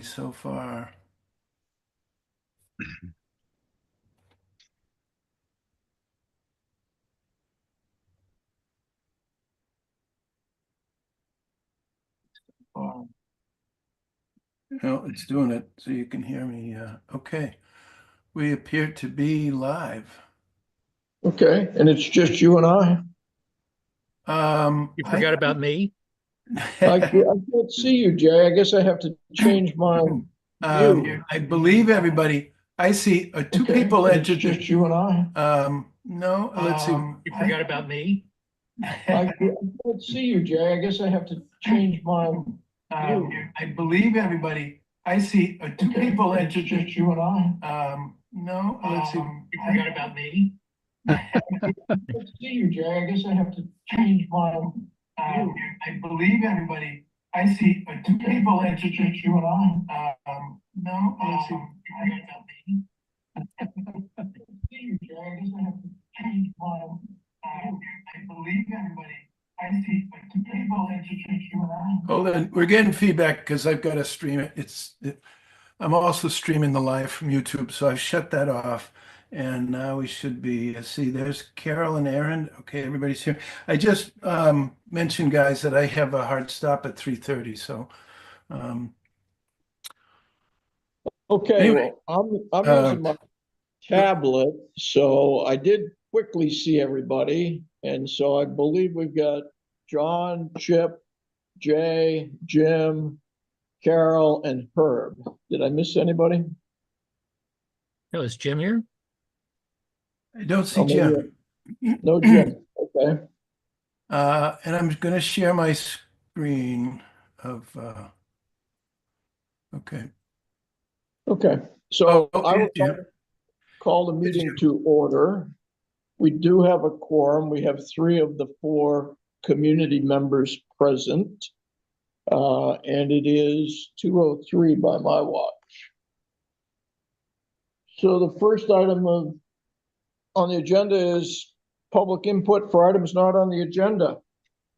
so far. No, it's doing it so you can hear me. Okay. We appear to be live. Okay, and it's just you and I? You forgot about me? I can't see you, Jay. I guess I have to change my view. I believe everybody, I see two Okay, people and it's entered. just you and I? No, let's see. You forgot about me? I can't see you, Jay. I guess I have to change my view. I believe everybody, I see two Okay, people and entered. it's just you and I? No, let's see. You forgot about me? I can't see you, Jay. I guess I have to change my view. I believe everybody, I see two Okay, people and it's entered. just you and I? No, let's see. You forgot about me? I can't see you, Jay. I guess I have to change my view. I believe everybody, I see two people entered. Hold on, we're getting feedback because I've got to stream it. I'm also streaming the live from YouTube, so I've shut that off. And now we should be, see, there's Carol and Aaron. Okay, everybody's here. I just mentioned, guys, that I have a hard stop at 3:30. So Okay, Anyway, well, I'm uh, using my tablet, so I did quickly see everybody. And so I believe we've got John, Chip, Jay, Jim, Carol, and Herb. Did I miss anybody? No, is Jim here? I don't see Oh, maybe Jim. no Jim. Okay. And I'm going to share my screen of, okay. Okay. So Oh, I will Jim. call the meeting to order. We do have a quorum. We have 3 of the 4 community members present. And it is 2:03 by my watch. So the first item on the agenda is public input for items not on the agenda.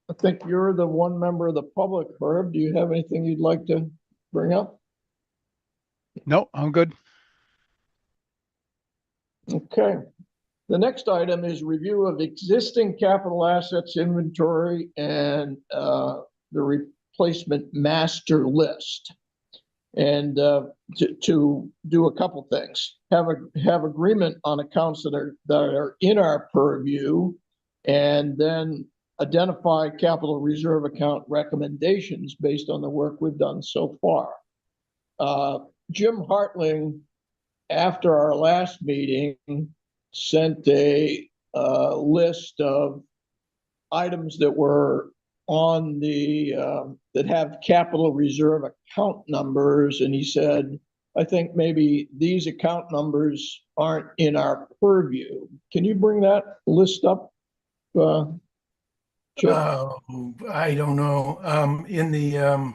I think you're the one member of the public, Herb. Do you have anything you'd like to bring up? No, I'm good. Okay. The next item is review of existing capital assets inventory and the replacement master list. And to do a couple things, have agreement on accounts that are in our purview, and then identify capital reserve account recommendations based on the work we've done so far. Jim Hartling, after our last meeting, sent a list of items that were on the that have capital reserve account numbers, and he said, I think maybe these account numbers aren't in our purview. Can you bring that list up, Chip? I don't know. In the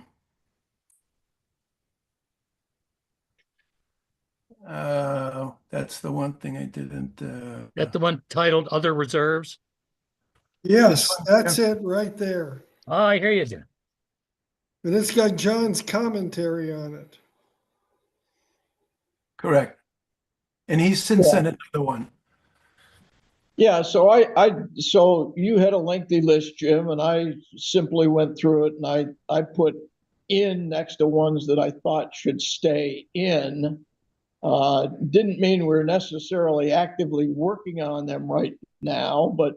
that's the one thing I didn't. That the one titled Other Reserves? Yes, that's it right there. Oh, I hear you, Jim. And it's got John's commentary on it. Correct. And he's since sent another one. Yeah, so you had a lengthy list, Jim, and I simply went through it, and I put in next to ones that I thought should stay in. Didn't mean we're necessarily actively working on them right now, but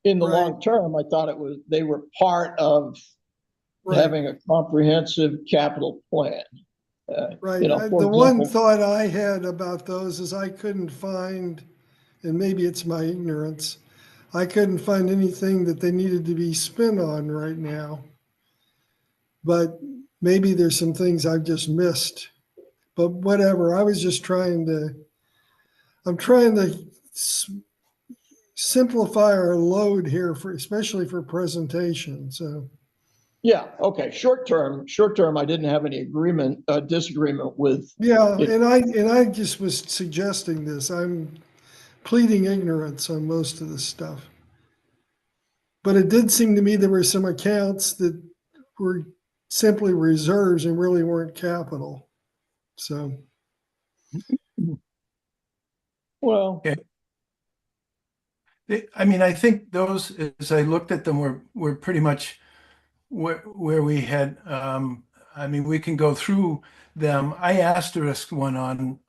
in the long term, I thought they were part of having a comprehensive capital plan. Right. For The one example, thought I had about those is I couldn't find, and maybe it's my ignorance, I couldn't find anything that they needed to be spent on right now. But maybe there's some things I've just missed. But whatever, I'm trying to simplify our load here especially for presentation. So yeah, okay. Short term, I didn't have any disagreement with. yeah, and I just was suggesting this. I'm pleading ignorance on most of this stuff. But it did seem to me there were some accounts that were simply reserves and really weren't capital. So, Well, Okay. I mean, I think those, as I looked at them, were pretty much where we had, I mean, we can go through them. I asterisked one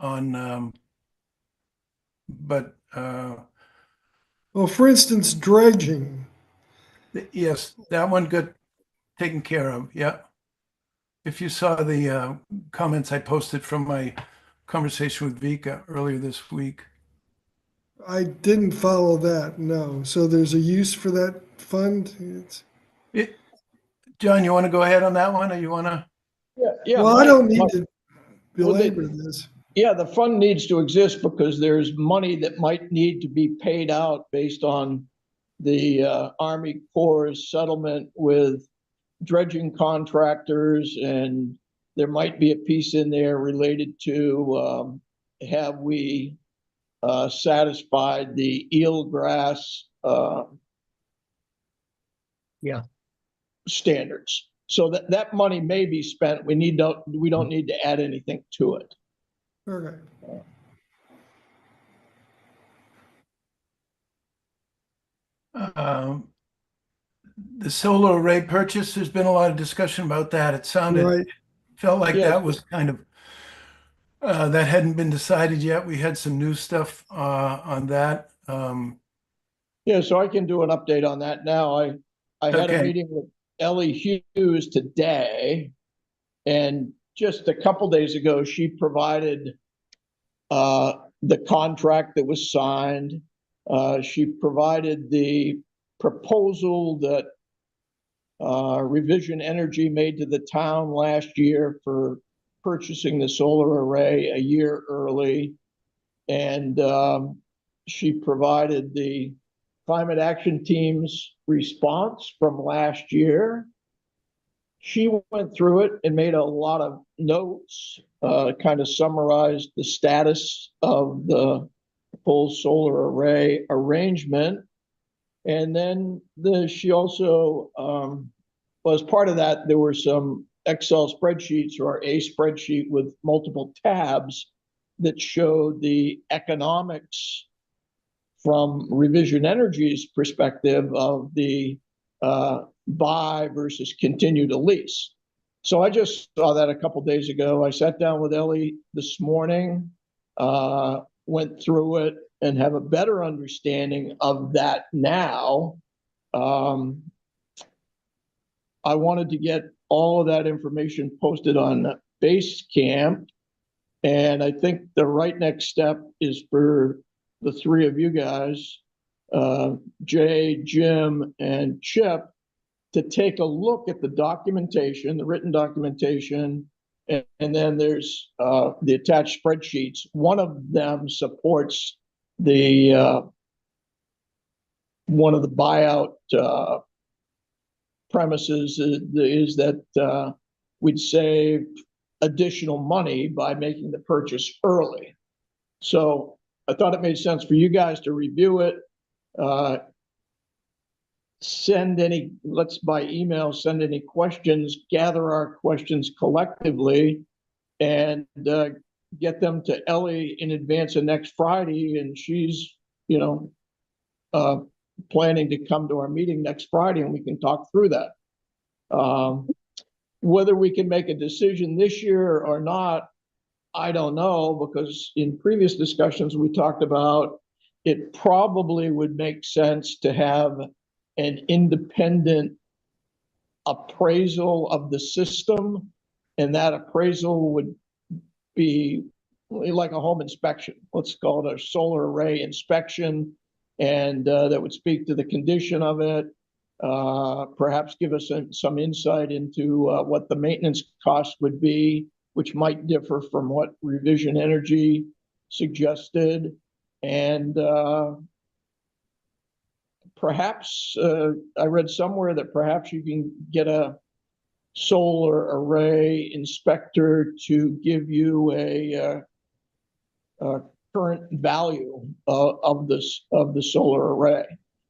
but, well, for instance, dredging. yes, that one got taken care of. Yeah. If you saw the comments I posted from my conversation with Vika earlier this week. I didn't follow that, no. So there's a use for that fund? John, you want to go ahead on that one, or you want to? yeah. Well, I don't need to well, they- belabor this. Yeah, the fund needs to exist because there's money that might need to be paid out based on the Army Corps' settlement with dredging contractors, and there might be a piece in there related to have we satisfied the eelgrass Yeah. standards. So that money may be spent. We don't need to add anything to it. Okay. The solar array purchase, there's been a lot of discussion about that. It Right. felt like Yeah. that was kind of, that hadn't been decided yet. We had some new stuff on that. Yeah, so I can do an update on that now. I had a Okay. meeting with Ellie Hughes today, and just a couple days ago, she provided the contract that was signed. She provided the proposal that Revision Energy made to the town last year for purchasing the solar array a year early. And she provided the Climate Action Team's response from last year. She went through it and made a lot of notes, kind of summarized the status of the full solar array arrangement. And then she also, as part of that, there were some Excel spreadsheets or a spreadsheet with multiple tabs that showed the economics from Revision Energy's perspective of the buy versus continue to lease. So I just saw that a couple days ago. I sat down with Ellie this morning, went through it, and have a better understanding of that now. I wanted to get all of that information posted on Basecamp, and I think the right next step is for the three of you guys, Jay, Jim, and Chip, to take a look at the documentation, the written documentation, and then there's the attached spreadsheets. One of them supports the one of the buyout premises is that we'd save additional money by making the purchase early. So I thought it made sense for you guys to review it. Let's by email, send any questions, gather our questions collectively, and get them to Ellie in advance of next Friday. And she's, planning to come to our meeting next Friday, and we can talk through that. Whether we can make a decision this year or not, I don't know, because in previous discussions, we talked about it probably would make sense to have an independent appraisal of the system, and that appraisal would be like a home inspection. Let's call it a solar array inspection, and that would speak to the condition of it, perhaps give us some insight into what the maintenance cost would be, which might differ from what Revision Energy suggested. And perhaps I read somewhere that perhaps you can get a solar array inspector to give you a current value of the solar array.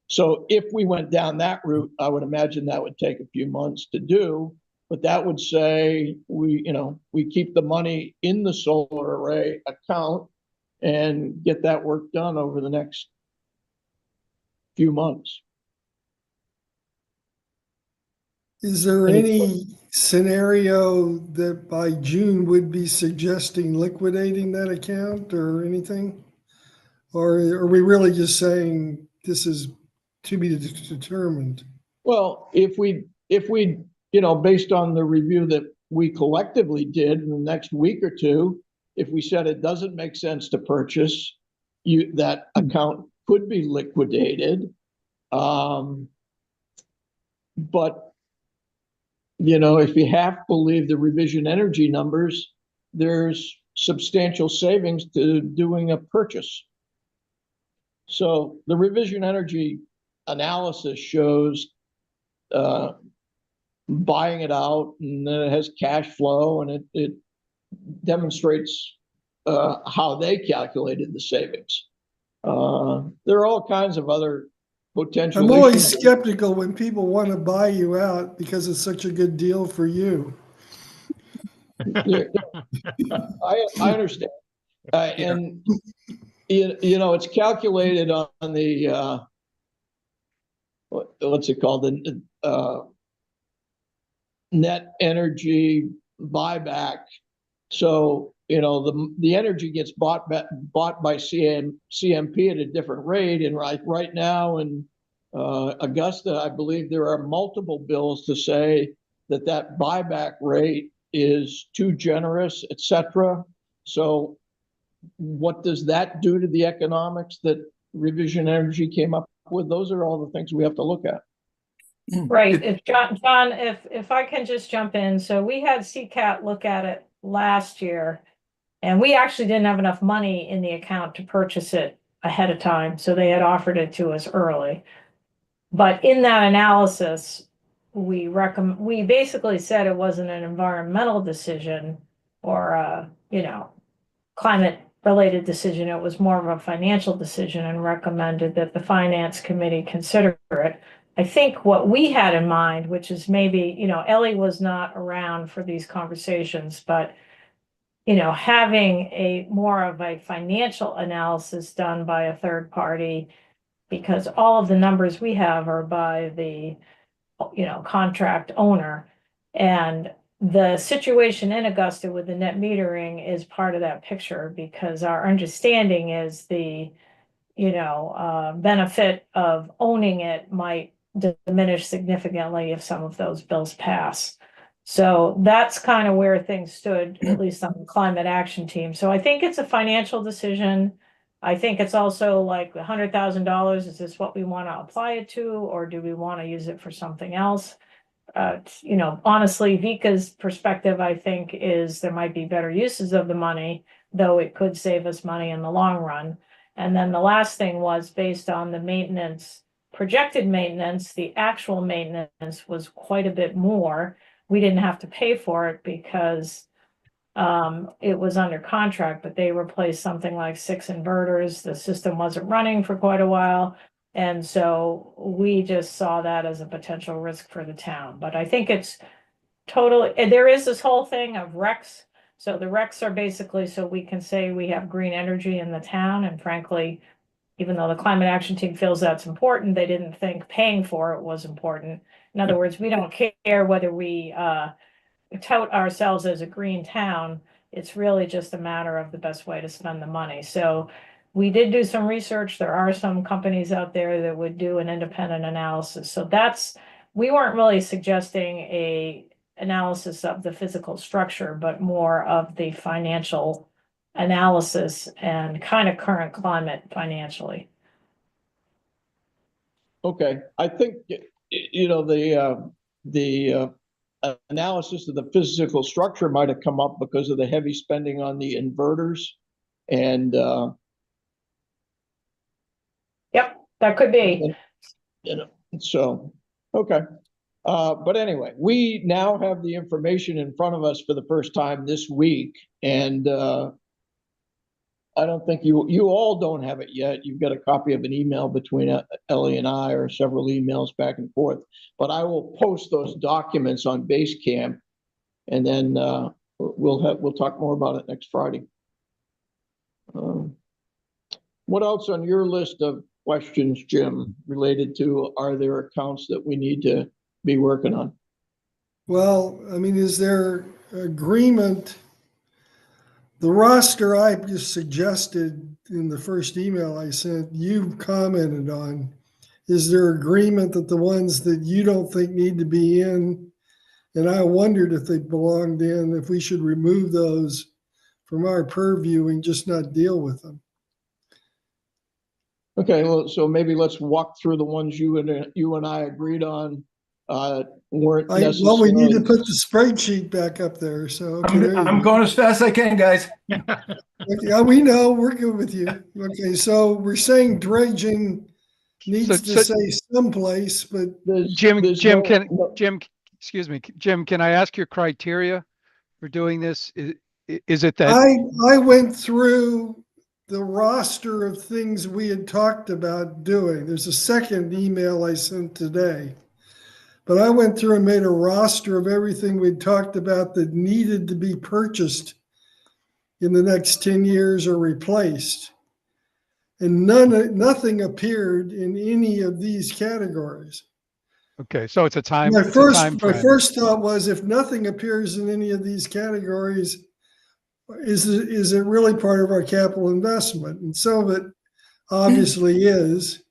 So if we went down that route, I would imagine that would take a few months to do. But that would say we keep the money in the solar array account and get that work done over the next few months. Is there Any any scenario that by June would be suggesting liquidating that account or anything? Or are we really just saying this is to be determined? Well, if we, based on the review that we collectively did in the next week or two, if we said it doesn't make sense to purchase, that account could be liquidated. But if you have to believe the Revision Energy numbers, there's substantial savings to doing a purchase. So the Revision Energy analysis shows buying it out, and then it has cash flow, and it demonstrates how they calculated the savings. There are all kinds of other potential I'm always issues. skeptical when people want to buy you out because it's such a good deal for you. I understand. And it's calculated on the what's it called, the net energy buyback. So the energy gets bought by CMP at a different rate, and right now in Augusta, I believe there are multiple bills to say that buyback rate is too generous, etc. So what does that do to the economics that Revision Energy came up with? Those are all the things we have to look at. Right. If John, if I can just jump in. So we had CCAT look at it last year, and we actually didn't have enough money in the account to purchase it ahead of time. So they had offered it to us early. But in that analysis, we basically said it wasn't an environmental decision or climate related decision. It was more of a financial decision, and recommended that the finance committee consider it. I think what we had in mind, which is maybe, Ellie was not around for these conversations, but having a more of a financial analysis done by a third party, because all of the numbers we have are by the contract owner, and the situation in Augusta with the net metering is part of that picture, because our understanding is the benefit of owning it might diminish significantly if some of those bills pass. So that's kind of where things stood, at least on the climate action team. So I think it's a financial decision. I think it's also like $100,000. Is this what we want to apply it to, or do we want to use it for something else? Honestly, Vika's perspective, I think, is there might be better uses of the money, though it could save us money in the long run. And then the last thing was based on the maintenance, projected maintenance, the actual maintenance was quite a bit more. We didn't have to pay for it because it was under contract, but they replaced something like 6 inverters. The system wasn't running for quite a while. And so we just saw that as a potential risk for the town. But I think it's totally, there is this whole thing of RECs. So the RECs are basically so we can say we have green energy in the town. And frankly, even though the climate action team feels that's important, they didn't think paying for it was important. In other words, we don't care whether we tout ourselves as a green town. It's really just a matter of the best way to spend the money. So we did do some research. There are some companies out there that would do an independent analysis. So we weren't really suggesting a analysis of the physical structure, but more of the financial analysis and kind of current climate financially. Okay, I think the analysis of the physical structure might have come up because of the heavy spending on the inverters, and Yep, that could be. So okay. But anyway, we now have the information in front of us for the first time this week, and I don't think you all don't have it yet. You've got a copy of an email between Ellie and I, or several emails back and forth. But I will post those documents on Basecamp, and then we'll talk more about it next Friday. What else on your list of questions, Jim, related to, are there accounts that we need to be working on? Well, I mean, is there agreement? The roster I just suggested in the first email I sent, you commented on. Is there agreement that the ones that you don't think need to be in, and I wondered if they belonged in, if we should remove those from our purview and just not deal with them? Okay, well, so maybe let's walk through the ones you and I agreed on. Weren't necessarily. Well, we need to put the spreadsheet back up there. So okay, there you I'm go. going as fast as I can, guys. Yeah, we know, we're good with you. Okay, so we're saying dredging needs to say someplace, but Jim, there's Jim, no- Jim, excuse me, Jim, can I ask your criteria for doing this? Is it that, I went through the roster of things we had talked about doing. There's a second email I sent today. But I went through and made a roster of everything we'd talked about that needed to be purchased in the next 10 years or replaced. And nothing appeared in any of these categories. okay, so it's a time, My it's a time first frame. thought was, if nothing appears in any of these categories, is it really part of our capital investment? And some of it obviously is,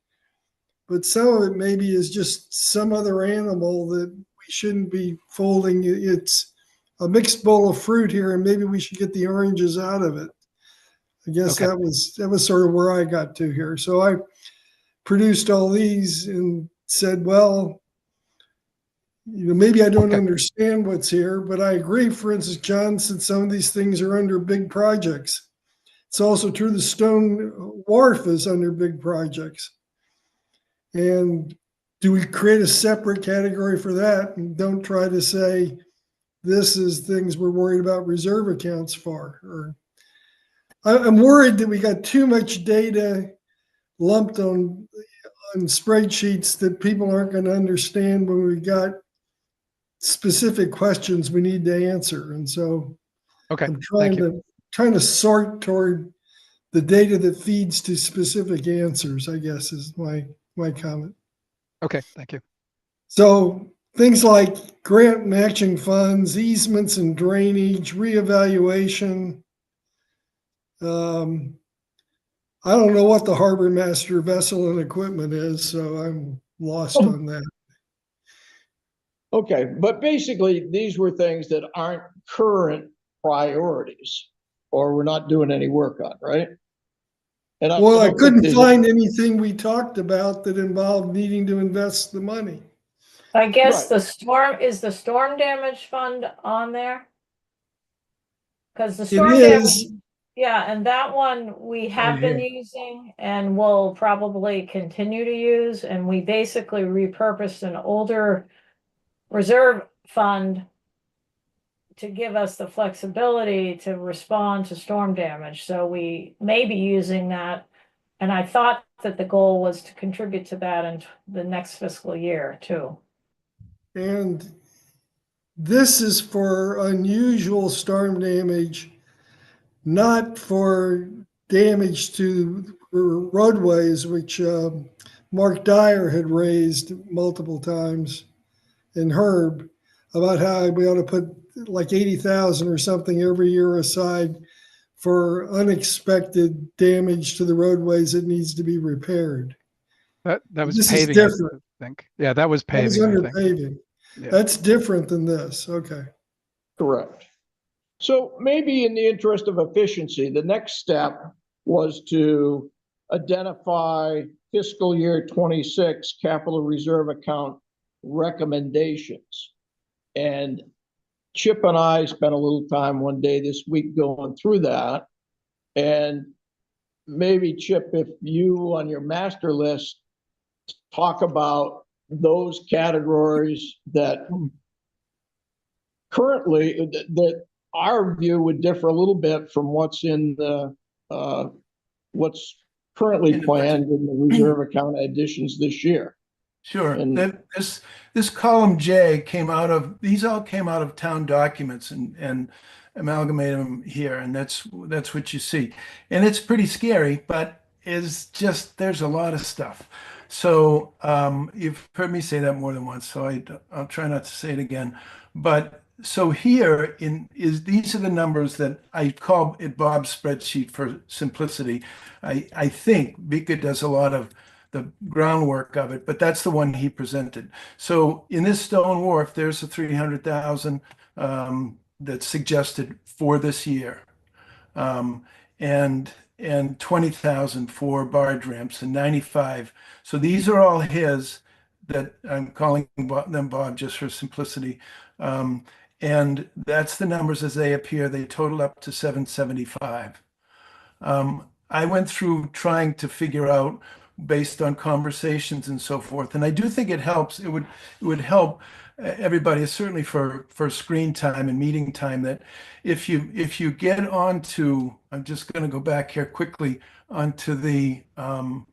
but some of it maybe is just some other animal that we shouldn't be folding. It's a mixed bowl of fruit here, and maybe we should get the oranges out of it. I guess Okay. that was sort of where I got to here. So I produced all these and said, well, maybe I don't Okay. understand what's here, but I agree. For instance, John said some of these things are under big projects. It's also true the Stone Wharf is under big projects. And do we create a separate category for that, and don't try to say this is things we're worried about reserve accounts for? Or I'm worried that we got too much data lumped on spreadsheets that people aren't going to understand when we got specific questions we need to answer. And so Okay, I'm thank you. trying to sort toward the data that feeds to specific answers, I guess, is my comment. Okay, thank you. So things like grant matching funds, easements and drainage, reevaluation. I don't know what the harbor master vessel and equipment is, so I'm lost on that. Okay, but basically, these were things that aren't current priorities, or we're not doing any work on, right? And Well, I don't think couldn't there's find anything we talked about that involved needing to invest the money. I guess Right. the storm damage fund on there? Because the It storm damage, is, yeah, and that one we have been using and will probably continue to use, and we basically repurposed an older reserve fund to give us the flexibility to respond to storm damage. So we may be using that. And I thought that the goal was to contribute to that in the next fiscal year too. and this is for unusual storm damage, not for damage to roadways, which Mark Dyer had raised multiple times, and Herb, about how we ought to put like 80,000 or something every year aside for unexpected damage to the roadways that needs to be repaired. That was This is paving, I different. think. Yeah, that was That was paving, I under think. paving. Yeah. That's different than this. Okay. correct. So maybe in the interest of efficiency, the next step was to identify fiscal year 26 capital reserve account recommendations. And Chip and I spent a little time one day this week going through that. And maybe, Chip, if you on your master list talk about those categories that currently, that our view would differ a little bit from what's in the what's currently In the budget. planned in the reserve account additions this year. Sure. And- This column J these all came out of town documents and amalgamated them here, and that's what you see. And it's pretty scary, but there's a lot of stuff. So you've heard me say that more than once, so I'll try not to say it again. But so here these are the numbers that I call it Bob's spreadsheet for simplicity. I think Vika does a lot of the groundwork of it, but that's the one he presented. So in this stone wharf, there's a 300,000 that's suggested for this year, and 20,000 for barge ramps and 95. So these are all his that I'm calling them Bob just for simplicity. And that's the numbers as they appear. They total up to 775. I went through trying to figure out based on conversations and so forth. And I do think it helps. It would help everybody, certainly for screen time and meeting time, that if you get onto, I'm just going to go back here quickly onto the, and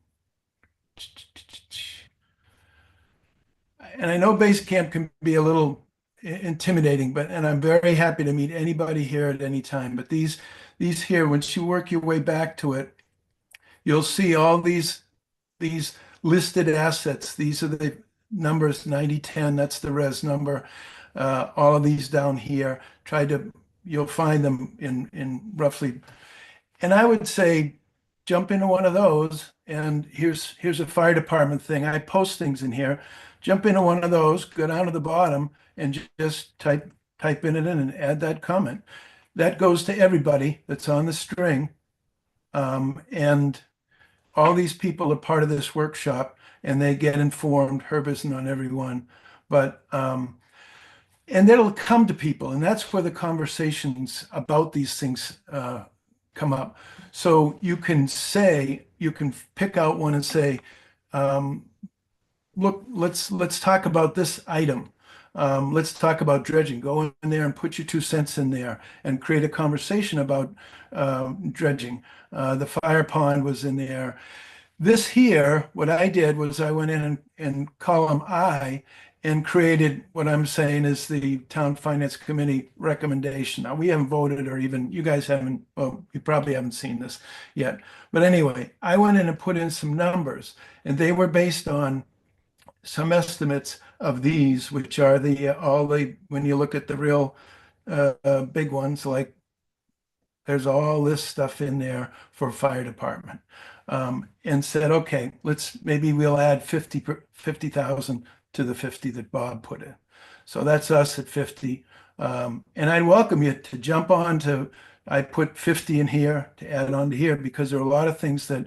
I know Basecamp can be a little intimidating, and I'm very happy to meet anybody here at any time. But these here, once you work your way back to it, you'll see all these listed assets. These are the numbers 9010, that's the res number. All of these down here, you'll find them in roughly, and I would say jump into one of those, and here's a fire department thing. I post things in here. Jump into one of those, go down to the bottom and just type in it in and add that comment. That goes to everybody that's on the string. And all these people are part of this workshop and they get informed. Herb isn't on every one, but and it'll come to people, and that's where the conversations about these things come up. So you can pick out one and say, look, let's talk about this item. Let's talk about dredging. Go in there and put your 2 cents in there and create a conversation about dredging. The fire pond was in there. This here, what I did was I went in and column I and created what I'm saying is the Town Finance Committee recommendation. Now, we haven't voted, or even you guys haven't, well, you probably haven't seen this yet. But anyway, I went in and put in some numbers, and they were based on some estimates of these, which are when you look at the real big ones, like there's all this stuff in there for fire department, and said, okay, maybe we'll add 50,000 to the 50 that Bob put in. So that's us at 50. And I'd welcome you to jump on to, I put 50 in here to add on to here, because there are a lot of things that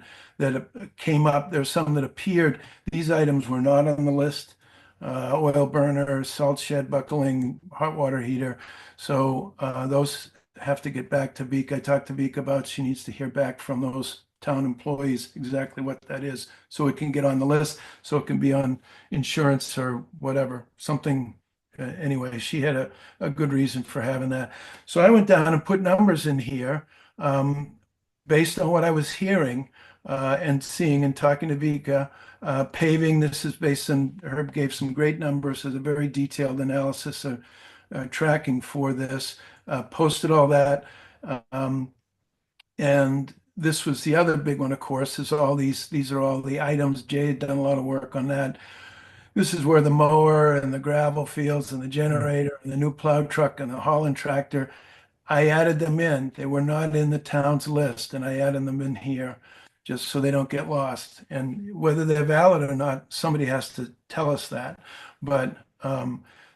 came up. There's some that appeared. These items were not on the list. Oil burner, salt shed buckling, hot water heater. So those have to get back to Vika. I talked to Vika about, she needs to hear back from those town employees exactly what that is, so it can get on the list, so it can be on insurance or whatever, something. Anyway, she had a good reason for having that. So I went down and put numbers in here based on what I was hearing and seeing and talking to Vika. Paving, this is based on, Herb gave some great numbers. There's a very detailed analysis of tracking for this. Posted all that. And this was the other big one, of course, is all these are all the items. Jay had done a lot of work on that. This is where the mower and the gravel fields and the generator and the new plow truck and the Holland tractor, I added them in. They were not in the town's list, and I added them in here just so they don't get lost. And whether they're valid or not, somebody has to tell us that. But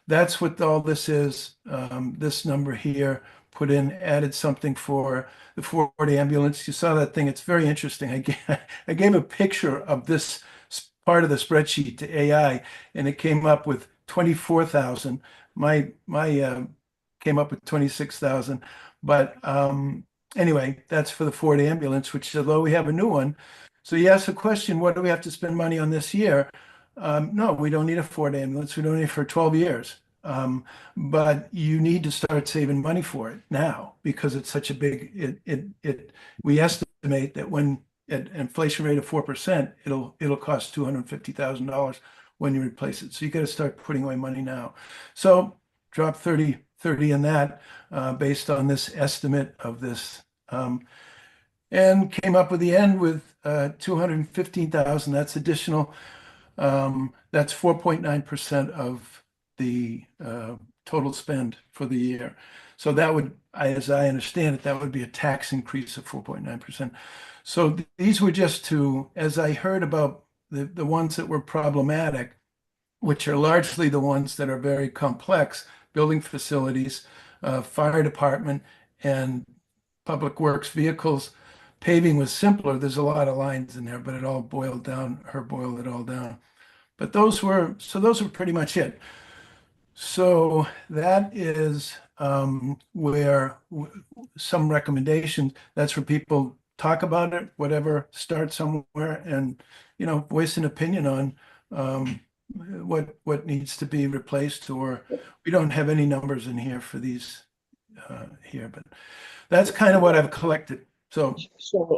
that's what all this is. This number here, put in, added something for the Ford ambulance. You saw that thing. It's very interesting. I gave a picture of this part of the spreadsheet to AI, and it came up with 24,000. My came up with 26,000. But anyway, that's for the Ford ambulance, which, although we have a new one. So you ask the question, what do we have to spend money on this year? No, we don't need a Ford ambulance. We don't need it for 12 years. But you need to start saving money for it now because it's such a big, we estimate that when at inflation rate of 4%, it'll cost $250,000 when you replace it. So you got to start putting away money now. So drop 30 in that based on this estimate of this. And came up with the end with 215,000. That's additional. That's 4.9% of the total spend for the year. So that would, as I understand it, that would be a tax increase of 4.9%. So these were just to, as I heard about the ones that were problematic, which are largely the ones that are very complex, building facilities, fire department, and public works vehicles. Paving was simpler. There's a lot of lines in there, but it all boiled down, boiled it all down. But those were pretty much it. So that is where some recommendations, that's where people talk about it, whatever, start somewhere and, voice an opinion on what needs to be replaced, or we don't have any numbers in here for these here, but that's kind of what I've collected. So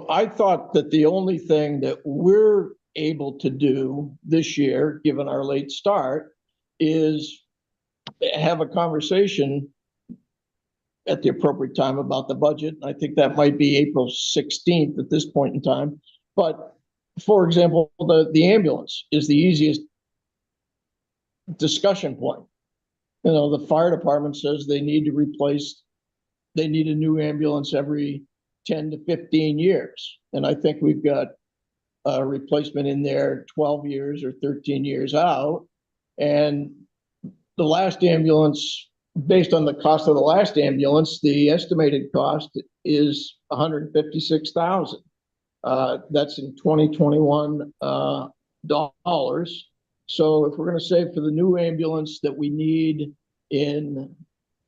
I thought that the only thing that we're able to do this year, given our late start, is have a conversation at the appropriate time about the budget. I think that might be April 16th at this point in time. But for example, the ambulance is the easiest discussion point. The fire department says they need a new ambulance every 10 to 15 years. And I think we've got a replacement in there 12 years or 13 years out. And the last ambulance, based on the cost of the last ambulance, the estimated cost is $156,000. That's in 2021 dollars. So if we're going to save for the new ambulance that we need in,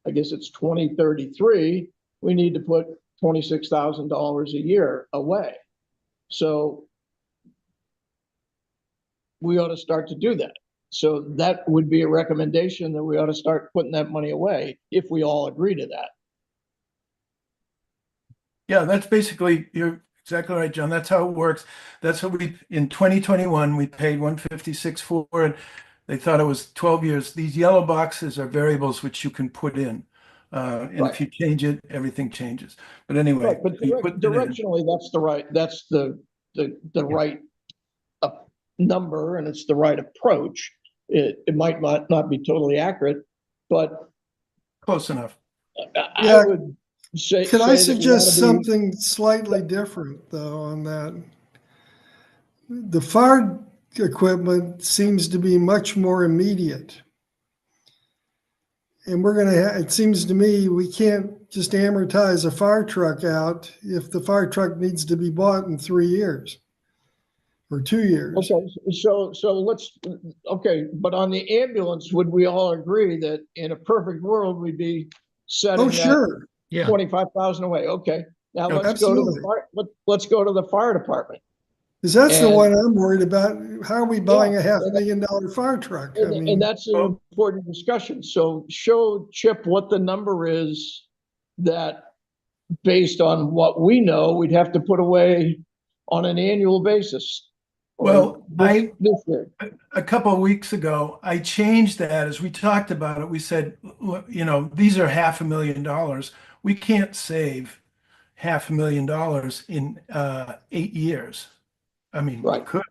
I guess it's 2033, we need to put $26,000 a year away. So we ought to start to do that. So that would be a recommendation that we ought to start putting that money away if we all agree to that. yeah, that's basically, you're exactly right, John. That's how it works. That's what in 2021, we paid 156 for it. They thought it was 12 years. These yellow boxes are variables which you can put in. And Right. if you change it, everything changes. But anyway, Right, but you put it in. directionally, that's the right number, and it's the right approach. It might not be totally accurate, but Close enough. I Yeah. would say. Could I say that we suggest ought to be- something slightly different though on that? The fire equipment seems to be much more immediate. And it seems to me we can't just amortize a fire truck out if the fire truck needs to be bought in 3 years or 2 years. Okay, so let's, but on the ambulance, would we all agree that in a perfect world, we'd be setting Oh, that sure. Yeah, 25,000 away? Okay, now Yeah, let's go to the absolutely. fire, let's go to the fire department. Because that's the And- one I'm worried about. How are we buying a Yeah, $500,000 fire truck? I And mean, that's an important discussion. So show Chip what the number is that, based on what we know, we'd have to put away on an annual basis. Or Well, this year. a couple of weeks ago, I changed that as we talked about it. We said, look, these are $500,000. We can't save $500,000 in 8 years. I mean, we Right. could,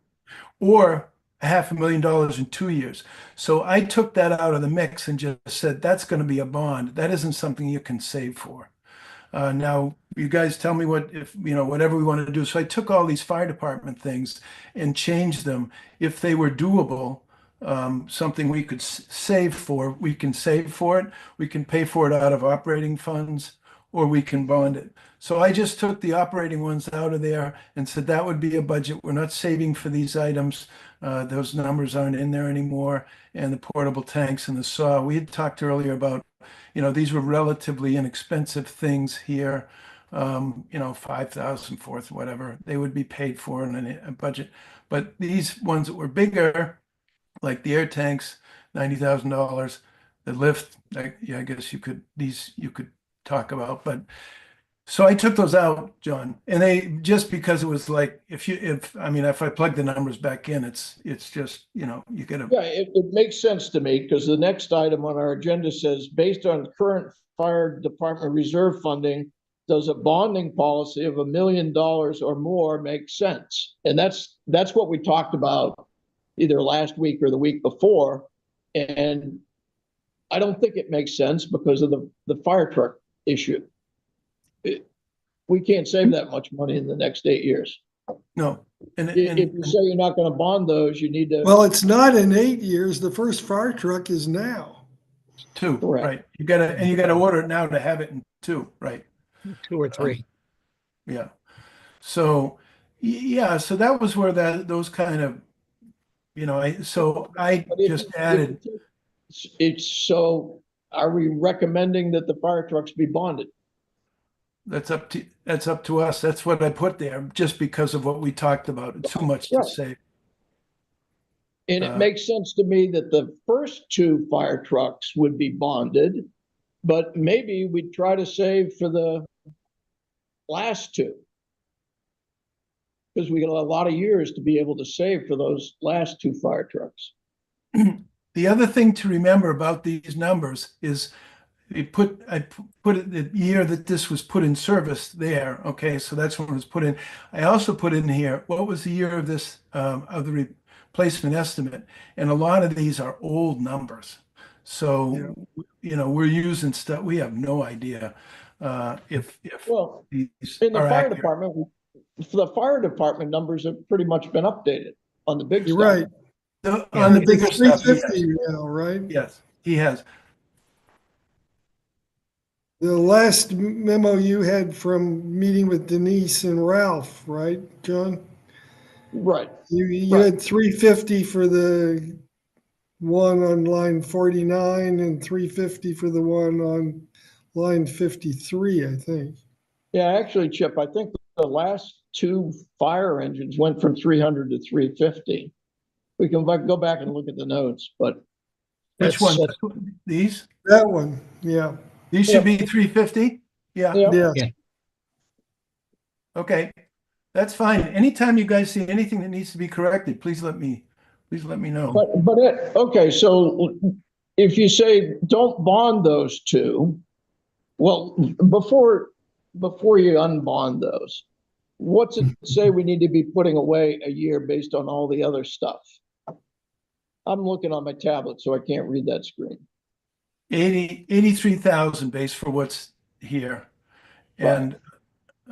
or $500,000 in 2 years. So I took that out of the mix and just said, that's going to be a bond. That isn't something you can save for. Now, you guys tell me whatever we want to do. So I took all these fire department things and changed them. If they were doable, something we could save for, we can save for it. We can pay for it out of operating funds, or we can bond it. So I just took the operating ones out of there and said that would be a budget. We're not saving for these items. Those numbers aren't in there anymore. And the portable tanks and the saw. We had talked earlier about, these were relatively inexpensive things here. 5,000, whatever, they would be paid for in a budget. But these ones that were bigger, like the air tanks, $90,000, the lift, yeah, I guess you could talk about, but so I took those out, John, and they just because it was like if I plug the numbers back in, it's just, you get a Yeah, it makes sense to me because the next item on our agenda says, based on current fire department reserve funding, does a bonding policy of $1 million or more make sense? And that's what we talked about either last week or the week before. And I don't think it makes sense because of the fire truck issue. We can't save that much money in the next 8 years. no. And If you say you're not going to bond those, you need to. Well, it's not in 8 years. The first fire truck is now. two, Correct. right? You gotta order it now to have it in two, right? 2 or 3. Yeah. So, yeah, so that was where those kind of, I But if- just added, It's so, are we recommending that the fire trucks be bonded? that's up to us. That's what I put there, just because of what we talked about. It's too much to Right. say. And it makes sense to me that the first 2 fire trucks would be bonded, but maybe we'd try to save for the last 2. Because we got a lot of years to be able to save for those last 2 fire trucks. The other thing to remember about these numbers is I put it the year that this was put in service there. Okay, so that's when it was put in. I also put in here, what was the year of this, of the replacement estimate? And a lot of these are old numbers. So, we're using stuff, we have no idea if Well, these in the are fire accurate. department, for the fire department numbers have pretty much been updated on the big You're stuff. right. On the bigger It's stuff, 350 now, right? yes, he has. The last memo you had from meeting with Denise and Ralph, right, John? Right. You had 350 for the one on line 49 and 350 for the one on line 53, I think. Yeah, actually, Chip, I think the last 2 fire engines went from 300 to 350. We can go back and look at the notes, but Which That's- one? These? That one, yeah, These should be 350? Yeah, yeah, yeah. okay. That's fine. Anytime you guys see anything that needs to be corrected, please let me know. okay, so if you say don't bond those 2, well, before you unbond those, what's it say we need to be putting away a year based on all the other stuff? I'm looking on my tablet, so I can't read that screen. 83,000 base for what's here. And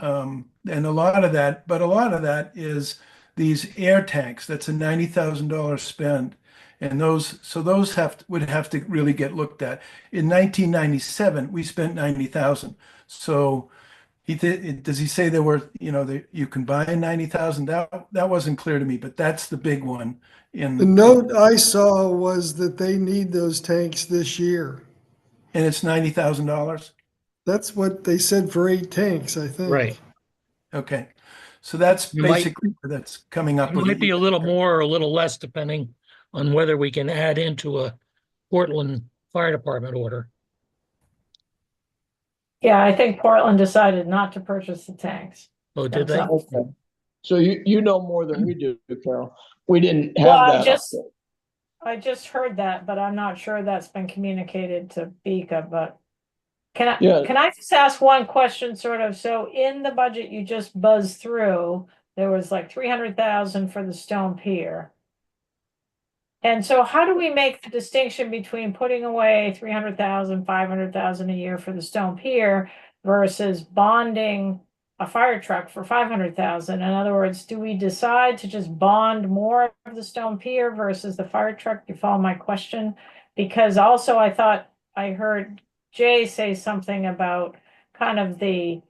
a lot of that is these air tanks. That's a $90,000 spend. And those would have to really get looked at. In 1997, we spent 90,000. So does he say there were, you can buy 90,000? That wasn't clear to me, but that's the big one. The note I saw was that they need those tanks this year. And it's $90,000. That's what they said for 8 tanks, I think. Right. Okay, so that's You might- basically that's coming up. It with might be a little more or a little less depending on whether we can add into a Portland Fire Department order. Yeah, I think Portland decided not to purchase the tanks. Oh, did they? Okay. So you know more than we do, Carol. We didn't Well, have I that. just- I just heard that, but I'm not sure that's been communicated to Bika, but Yeah. can I just ask one question sort of? So in the budget you just buzzed through, there was like 300,000 for the stone pier. And so how do we make the distinction between putting away 300,000, 500,000 a year for the stone pier versus bonding a fire truck for 500,000? In other words, do we decide to just bond more of the stone pier versus the fire truck? Do you follow my question? Because also I thought I heard Jay say something about kind of the,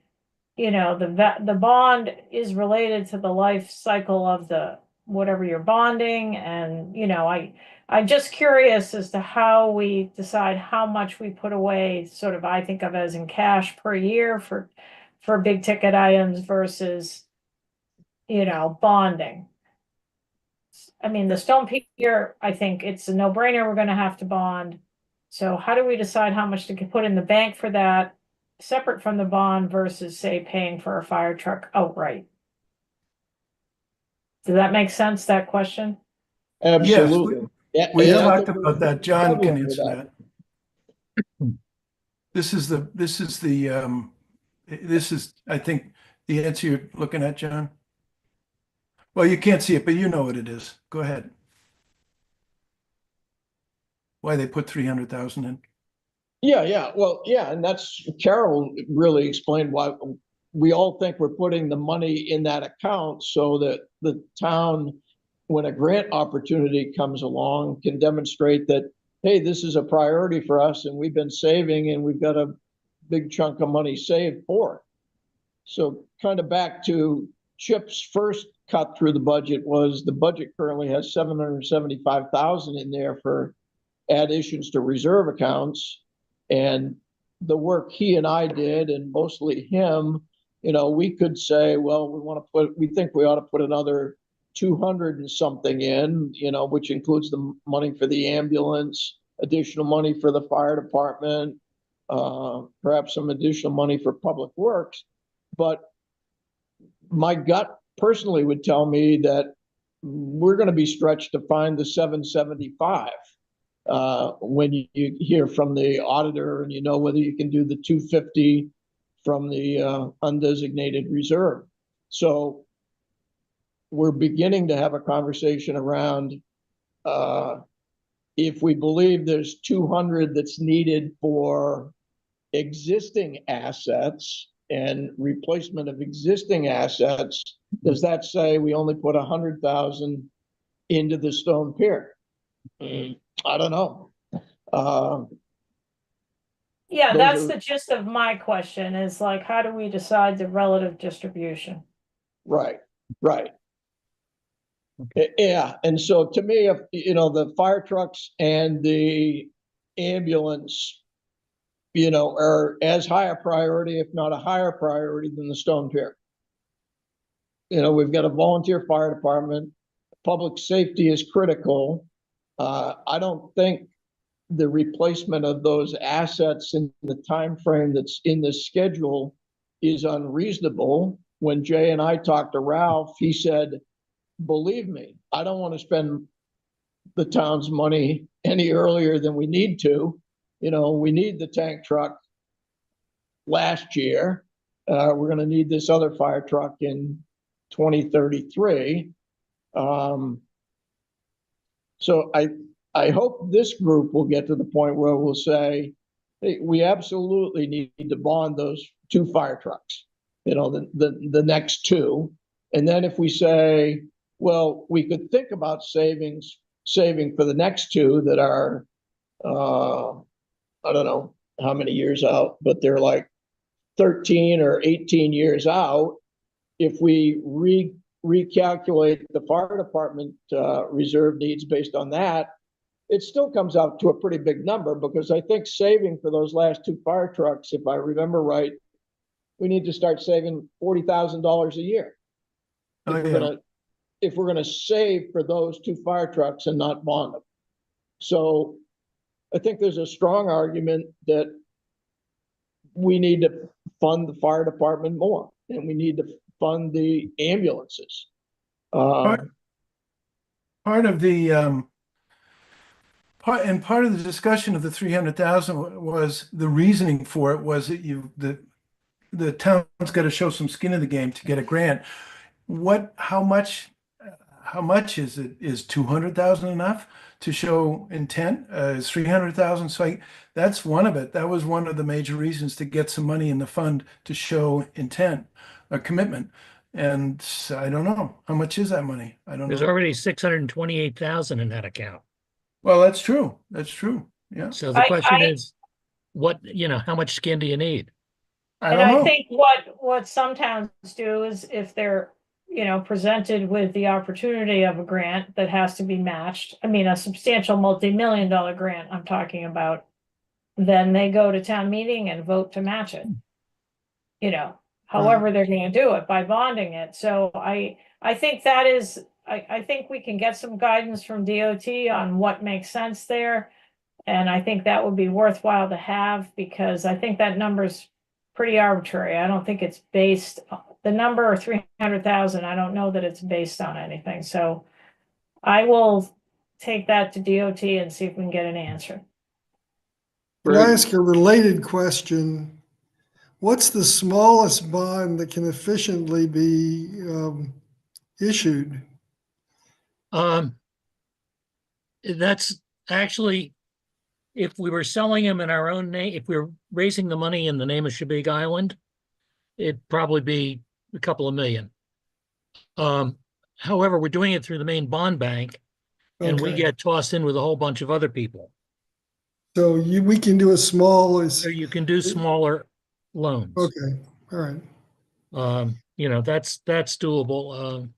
the bond is related to the life cycle of the whatever you're bonding. And, I'm just curious as to how we decide how much we put away, sort of, I think of as in cash per year for big ticket items versus, bonding. I mean, the stone pier, I think it's a no-brainer. We're gonna have to bond. So how do we decide how much to put in the bank for that, separate from the bond versus say paying for a fire truck outright? Does that make sense, that question? Absolutely. Yeah, We and I talked think about that. we're John can struggling with answer that. This is, I think, the answer you're looking at, John. Well, you can't see it, but you know what it is. Go ahead. Why they put 300,000 in. Yeah. Well, yeah, and that's Carol really explained why we all think we're putting the money in that account so that the town, when a grant opportunity comes along, can demonstrate that, hey, this is a priority for us and we've been saving and we've got a big chunk of money saved for it. So kind of back to Chip's first cut through the budget was the budget currently has 775,000 in there for additions to reserve accounts. And the work he and I did, and mostly him, we could say, well, we think we ought to put another 200 and something in, which includes the money for the ambulance, additional money for the fire department, perhaps some additional money for public works. But my gut personally would tell me that we're going to be stretched to find the 775. When you hear from the auditor and whether you can do the 250 from the undesignated reserve. So we're beginning to have a conversation around if we believe there's 200 that's needed for existing assets and replacement of existing assets, does that say we only put 100,000 into the stone pier? I don't know. Yeah, Those that's are- the gist of my question is like, how do we decide the relative distribution? Right. Yeah, and so to me, if the fire trucks and the ambulance, are as high a priority, if not a higher priority than the stone pier. We've got a volunteer fire department. Public safety is critical. I don't think the replacement of those assets in the time frame that's in the schedule is unreasonable. When Jay and I talked to Ralph, he said, believe me, I don't want to spend the town's money any earlier than we need to. We need the tank truck last year. We're going to need this other fire truck in 2033. So I hope this group will get to the point where we'll say, hey, we absolutely need to bond those 2 fire trucks, the next 2. And then if we say, well, we could think about saving for the next 2 that are, I don't know how many years out, but they're like 13 or 18 years out. If we recalculate the fire department reserve needs based on that, it still comes out to a pretty big number, because I think saving for those last 2 fire trucks, if I remember right, we need to start saving $40,000 a year. If we're gonna save for those 2 fire trucks and not bond them. So I think there's a strong argument that we need to fund the fire department more, and we need to fund the ambulances. Part of the part of the discussion of the 300,000 was the reasoning for it was that the town's got to show some skin in the game to get a grant. How much is it? Is 200,000 enough to show intent? Is 300,000? So that's one of it. That was one of the major reasons to get some money in the fund to show intent, a commitment. And I don't know, how much is that money? I don't There's know. already 628,000 in that account. Well, that's true. That's true. Yeah. So the question is, how much skin do you need? I And don't know. I think what some towns do is if they're, presented with the opportunity of a grant that has to be matched, I mean, a substantial multi-million-dollar grant I'm talking about, then they go to town meeting and vote to match it. However they're going to do it by bonding it. So I think that is, I think we can get some guidance from DOT on what makes sense there. And I think that would be worthwhile to have because I think that number's pretty arbitrary. I don't think it's based, the number 300,000, I don't know that it's based on anything. So I will take that to DOT and see if we can get an answer. Can I ask a related question? What's the smallest bond that can efficiently be issued? That's actually, if we were selling them in our own name, if we were raising the money in the name of Shabig Island, it'd probably be a couple of million. However, we're doing it through the main bond bank and we Okay. get tossed in with a whole bunch of other people. So we can do as small as, So you can do smaller loans. okay, all right. You know, that's doable.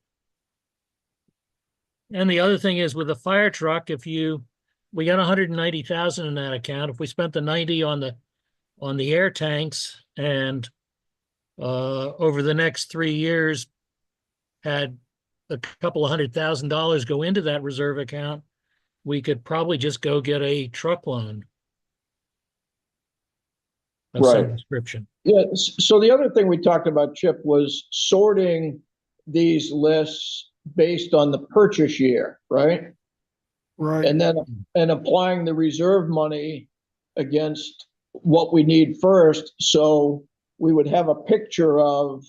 And the other thing is with the fire truck, we got 190,000 in that account. If we spent the 90 on the air tanks and over the next 3 years had a couple of $100,000 go into that reserve account, we could probably just go get a truck loan of some Right. description. Yeah, so the other thing we talked about, Chip, was sorting these lists based on the purchase year, right? Right. And then applying the reserve money against what we need first. So we would have a picture of,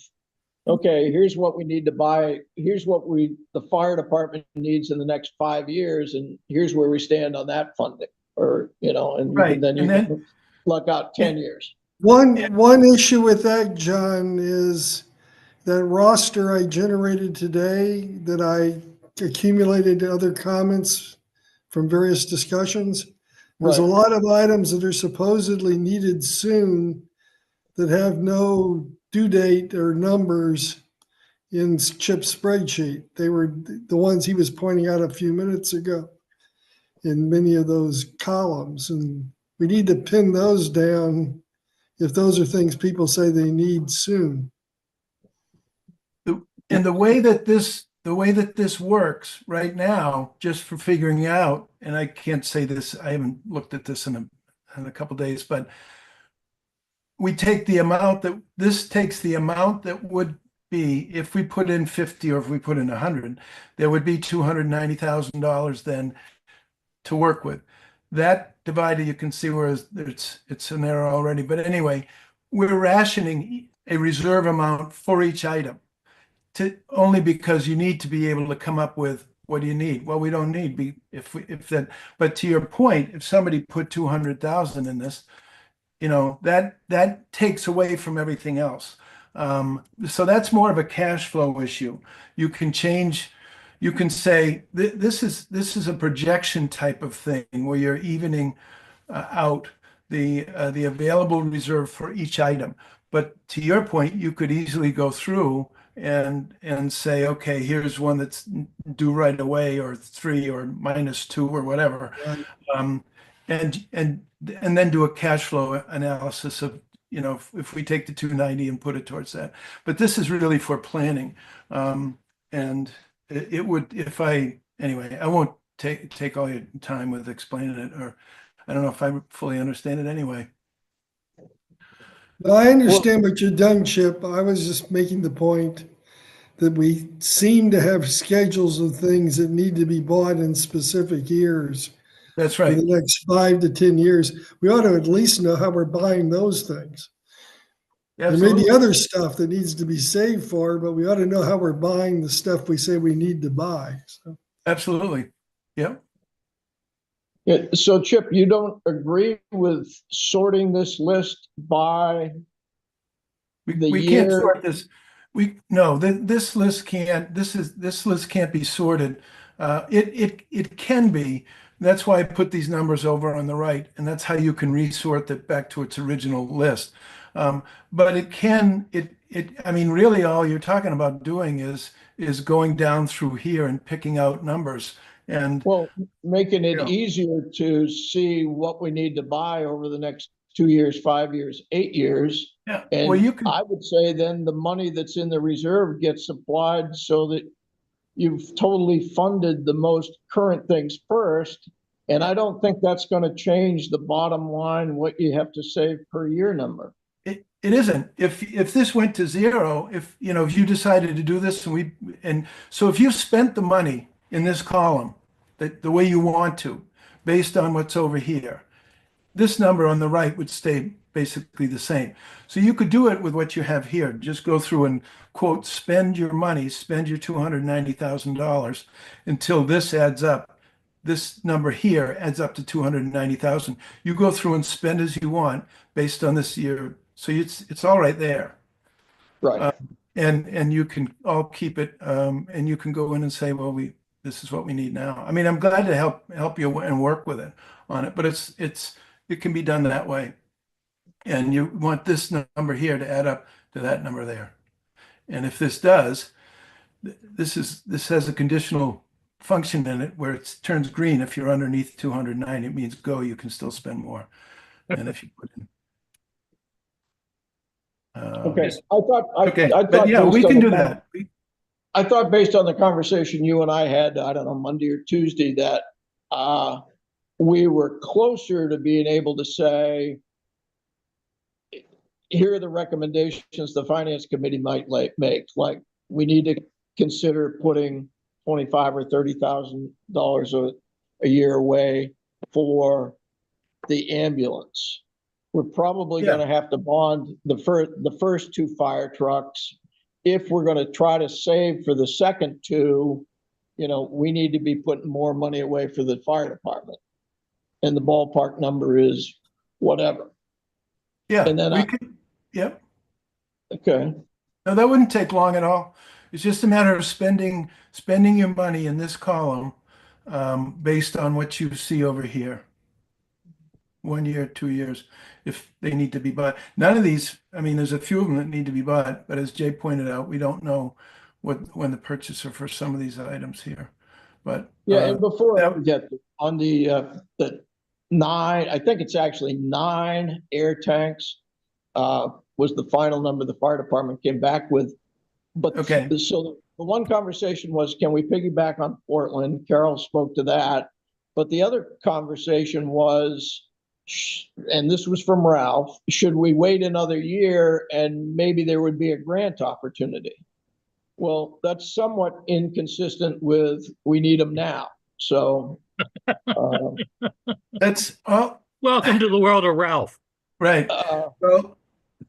okay, here's what we need to buy. Here's what the fire department needs in the next 5 years. And here's where we stand on that funding, or, you know, and Right, then you and then- can look out 10 years. One issue with that, John, is that roster I generated today that I accumulated other comments from various discussions. There's a Right. lot of items that are supposedly needed soon that have no due date or numbers in Chip's spreadsheet. They were the ones he was pointing out a few minutes ago in many of those columns. And we need to pin those down if those are things people say they need soon. And the way that this works right now, just for figuring out, and I can't say this, I haven't looked at this in a couple of days, but we take the amount this takes the amount that would be if we put in 50 or if we put in 100, there would be $290,000 then to work with. That divided, you can see where it's an error already. But anyway, we're rationing a reserve amount for each item only because you need to be able to come up with what do you need. Well, we don't need but to your point, if somebody put 200,000 in this, you know, that takes away from everything else. So that's more of a cash flow issue. You can say this is a projection type of thing where you're evening out the available reserve for each item. But to your point, you could easily go through and say, okay, here's one that's due right away, or 3 or -2 or whatever, Right. and then do a cash flow analysis of, you know, if we take the 290 and put it towards that. But this is really for planning, and it would, anyway, I won't take all your time with explaining it, or I don't know if I fully understand it anyway. But I understand what you've done, Chip. I was just making the point that we seem to have schedules of things that need to be bought in specific years That's for right. the next 5 to 10 years. We ought to at least know how we're buying those things. There may be Absolutely. other stuff that needs to be saved for, but we ought to know how we're buying the stuff we say we need to buy. So, Absolutely. Yep. Yeah, so Chip, you don't agree with sorting this list by the We can't year? sort this. This list can't, this list can't be sorted. It can be. That's why I put these numbers over on the right, and that's how you can resort it back to its original list. But I mean, really all you're talking about doing is going down through here and picking out numbers. And Well, making it Yeah. easier to see what we need to buy over the next 2 years, 5 years, 8 years. yeah, And well, you can, I would say then the money that's in the reserve gets applied so that you've totally funded the most current things first. And I don't think that's gonna change the bottom line, what you have to save per year number. It isn't. If this went to zero, if you decided to do this and so if you spent the money in this column that the way you want to, based on what's over here, this number on the right would stay basically the same. So you could do it with what you have here. Just go through and quote, spend your money, spend your $290,000 until this adds up. This number here adds up to 290,000. You go through and spend as you want based on this year. So it's all right there. Right. And you can all keep it, and you can go in and say, well, this is what we need now. I mean, I'm glad to help you and work with it on it, but it can be done that way. And you want this number here to add up to that number there. And if this does, this has a conditional function in it where it turns green. If you're underneath 209, it means go, you can still spend more. And if you put in. Okay, I thought. But yeah, we can do that. I thought based on the conversation you and I had, I don't know, Monday or Tuesday, that we were closer to being able to say, here are the recommendations the finance committee might make. Like, we need to consider putting $25,000 or $30,000 a year away for the ambulance. We're probably going to have to bond the first two fire trucks. If we're going to try to save for the second two, we need to be putting more money away for the fire department. And the ballpark number is whatever. Yeah. And then yep. Okay. No, that wouldn't take long at all. It's just a matter of spending your money in this column based on what you see over here. 1 year, 2 years, if they need to be bought. None of these, I mean, there's a few of them that need to be bought, but as Jay pointed out, we don't know when the purchaser for some of these items here. But yeah, and before I forget, on the 9, I think it's actually 9 air tanks was the final number the fire department came back with. But okay. So the one conversation was, can we piggyback on Portland? Carol spoke to that. But the other conversation was, and this was from Ralph, should we wait another year and maybe there would be a grant opportunity? Well, that's somewhat inconsistent with we need them now. So that's all. Welcome to the world of Ralph. Right. Well,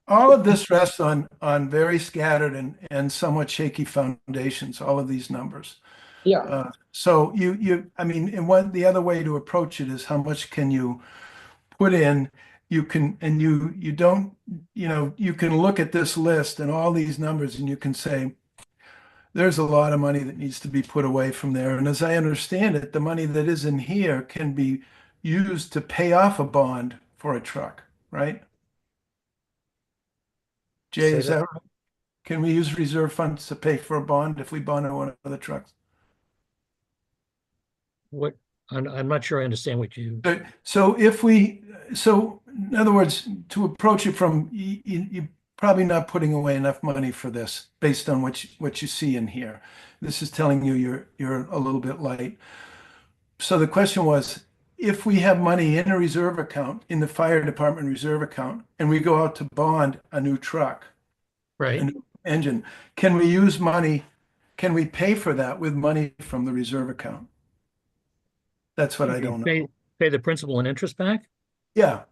all of this rests on very scattered and somewhat shaky foundations, all of these numbers. Yeah. So I mean, and the other way to approach it is how much can you put in? You can, and you don't, you can look at this list and all these numbers and you can say, there's a lot of money that needs to be put away from there. And as I understand it, the money that is in here can be used to pay off a bond for a truck, right? Jay, is that right? Can we use reserve funds to pay for a bond if we bond one of the trucks? What? I'm not sure I understand what you. So in other words, to approach it from, you're probably not putting away enough money for this based on what you see in here. This is telling you you're a little bit light. So the question was, if we have money in a reserve account, in the fire department reserve account, and we go out to bond a new truck, right, a new engine, can we use money? Can we pay for that with money from the reserve account? That's what I don't know. Pay the principal and interest back? Yeah,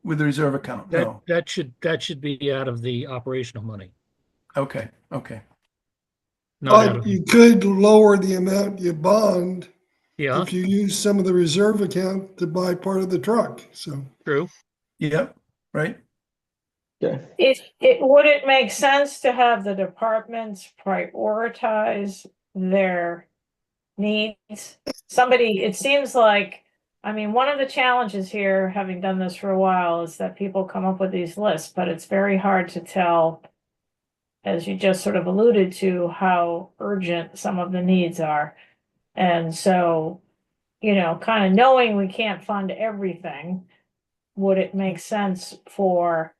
with the reserve account. No. That should be out of the operational money. Okay. But you could lower the amount you bond Yeah. if you use some of the reserve account to buy part of the truck. So True. Yep. Right. Okay. Would it make sense to have the departments prioritize their needs? It seems like, I mean, one of the challenges here, having done this for a while, is that people come up with these lists, but it's very hard to tell, as you just sort of alluded to, how urgent some of the needs are. And so, kind of knowing we can't fund everything, would it make sense for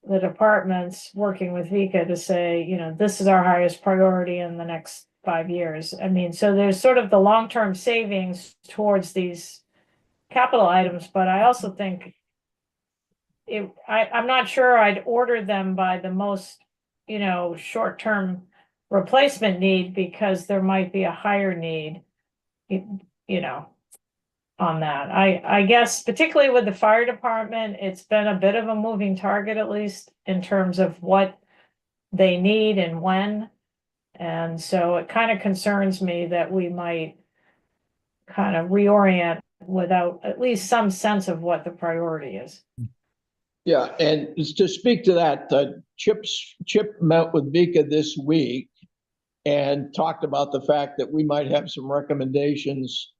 the departments working with Vika to say, this is our highest priority in the next 5 years? I mean, so there's sort of the long-term savings towards these capital items, but I also think I'm not sure I'd order them by the most, short-term replacement need, because there might be a higher need, you know, on that. I guess particularly with the fire department, it's been a bit of a moving target, at least in terms of what they need and when. And so it kind of concerns me that we might kind of reorient without at least some sense of what the priority is. Yeah, and to speak to that, Chip met with Vika this week and talked about the fact that we might have some recommendations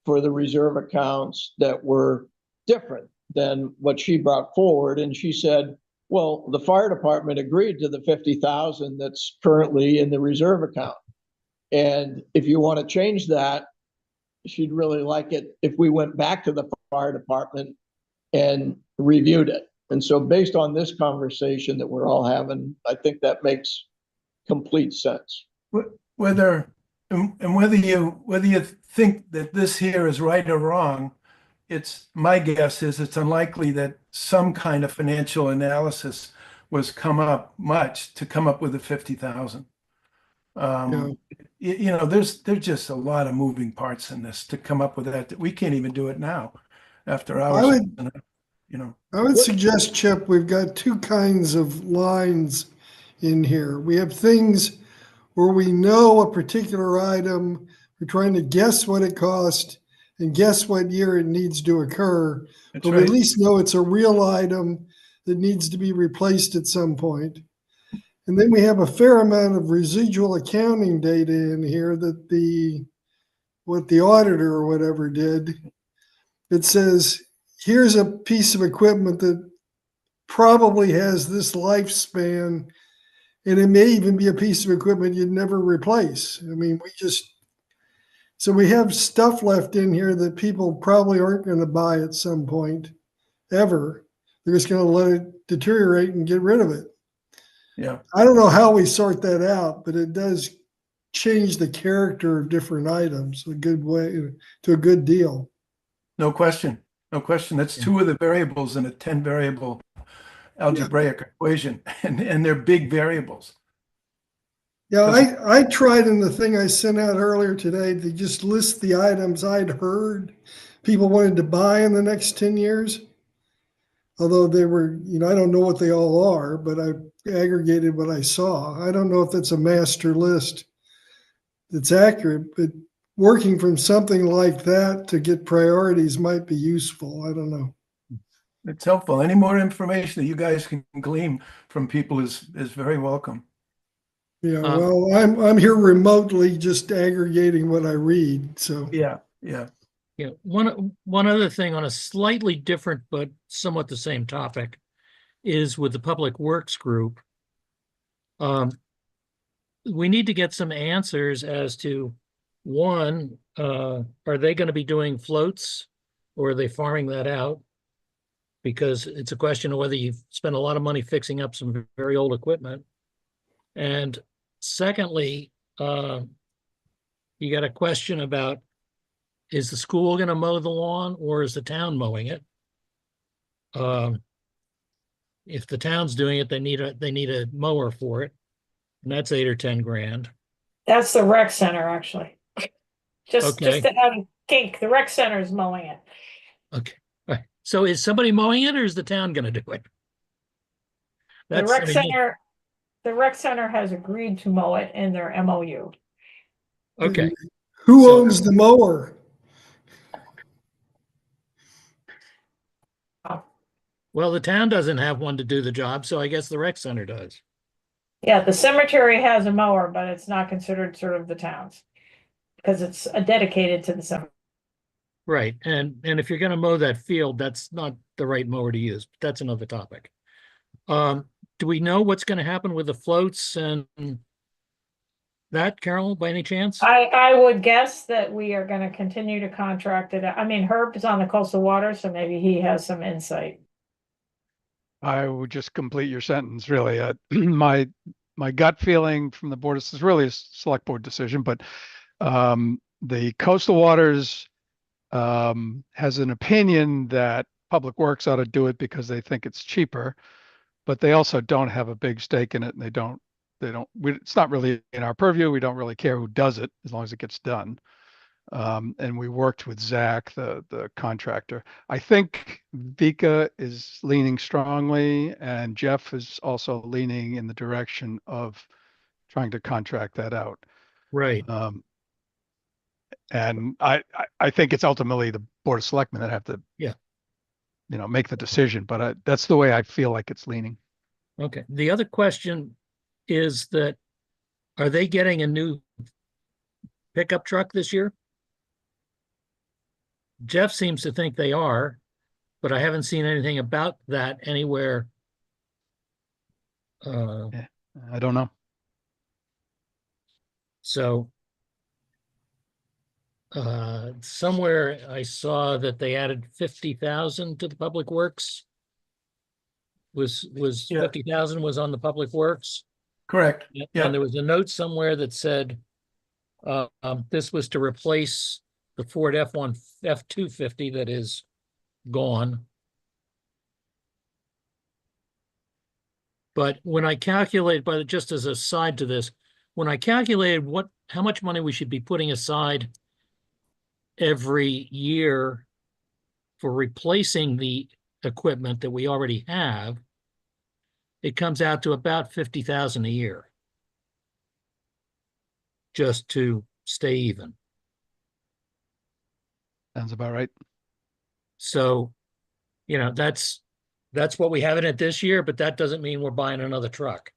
for the reserve accounts that were different than what she brought forward. And she said, well, the fire department agreed to the 50,000 that's currently in the reserve account. And if you want to change that, she'd really like it if we went back to the fire department and reviewed it. And so based on this conversation that we're all having, I think that makes complete sense. Whether you think that this here is right or wrong, my guess is it's unlikely that some kind of financial analysis was to come up with the 50,000. There's just a lot of moving parts in this to come up with that we can't even do it now after hours. I would suggest, Chip, we've got two kinds of lines in here. We have things where we know a particular item, we're trying to guess what it cost and guess what year it needs to occur. That's But we right. at least know it's a real item that needs to be replaced at some point. And then we have a fair amount of residual accounting data in here that what the auditor or whatever did. It says, here's a piece of equipment that probably has this lifespan, and it may even be a piece of equipment you'd never replace. I mean, so we have stuff left in here that people probably aren't going to buy at some point ever. They're just going to let it deteriorate and get rid of it. Yeah. I don't know how we sort that out, but it does change the character of different items a good way, to a good deal. No question. That's two of the variables in a 10 variable algebraic equation, and they're big variables. Yeah, I tried in the thing I sent out earlier today to just list the items I'd heard people wanted to buy in the next 10 years. Although they were, I don't know what they all are, but I aggregated what I saw. I don't know if that's a master list that's accurate, but working from something like that to get priorities might be useful. I don't know. It's helpful. Any more information that you guys can glean from people is very welcome. Yeah, well, I'm here remotely just aggregating what I read. So Yeah. One other thing on a slightly different but somewhat the same topic is with the Public Works group. We need to get some answers as to, one, are they going to be doing floats, or are they farming that out? Because it's a question of whether you've spent a lot of money fixing up some very old equipment. And secondly, you got a question about, is the school going to mow the lawn, or is the town mowing it? If the town's doing it, they need a mower for it, and that's $8 or $10 grand. That's the rec center, actually. Just Okay. to add a kink, the rec center is mowing it. Okay. All right. So is somebody mowing it, or is the town going to do it? The rec center has agreed to mow it in their MOU. Okay. who So- owns the mower? Well, the town doesn't have one to do the job, so I guess the rec center does. Yeah, the cemetery has a mower, but it's not considered sort of the town's, because it's dedicated to the cemetery. Right. And if you're going to mow that field, that's not the right mower to use. But that's another topic. Do we know what's going to happen with the floats and that, Carol, by any chance? I would guess that we are going to continue to contract it. I mean, Herb is on the coastal water, so maybe he has some insight. I would just complete your sentence, really. My gut feeling from the board, this is really a select board decision, but the coastal waters has an opinion that Public Works ought to do it because they think it's cheaper, but they also don't have a big stake in it, and it's not really in our purview. We don't really care who does it as long as it gets done. And we worked with Zach, the contractor. I think Vika is leaning strongly, and Jeff is also leaning in the direction of trying to contract that out. Right. And I think it's ultimately the Board of Selectmen that have to, Yeah. Make the decision. But that's the way I feel like it's leaning. Okay. The other question is that, are they getting a new pickup truck this year? Jeff seems to think they are, but I haven't seen anything about that anywhere. I don't know. So somewhere I saw that they added 50,000 to the Public Works. Was Yeah. 50,000 was on the Public Works? Correct. And Yeah. there was a note somewhere that said this was to replace the Ford F-250 that is gone. But when I calculate, just as a side to this, when I calculated how much money we should be putting aside every year for replacing the equipment that we already have, it comes out to about 50,000 a year, just to stay even. Sounds about right. So, that's what we have in it this year, but that doesn't mean we're buying another truck,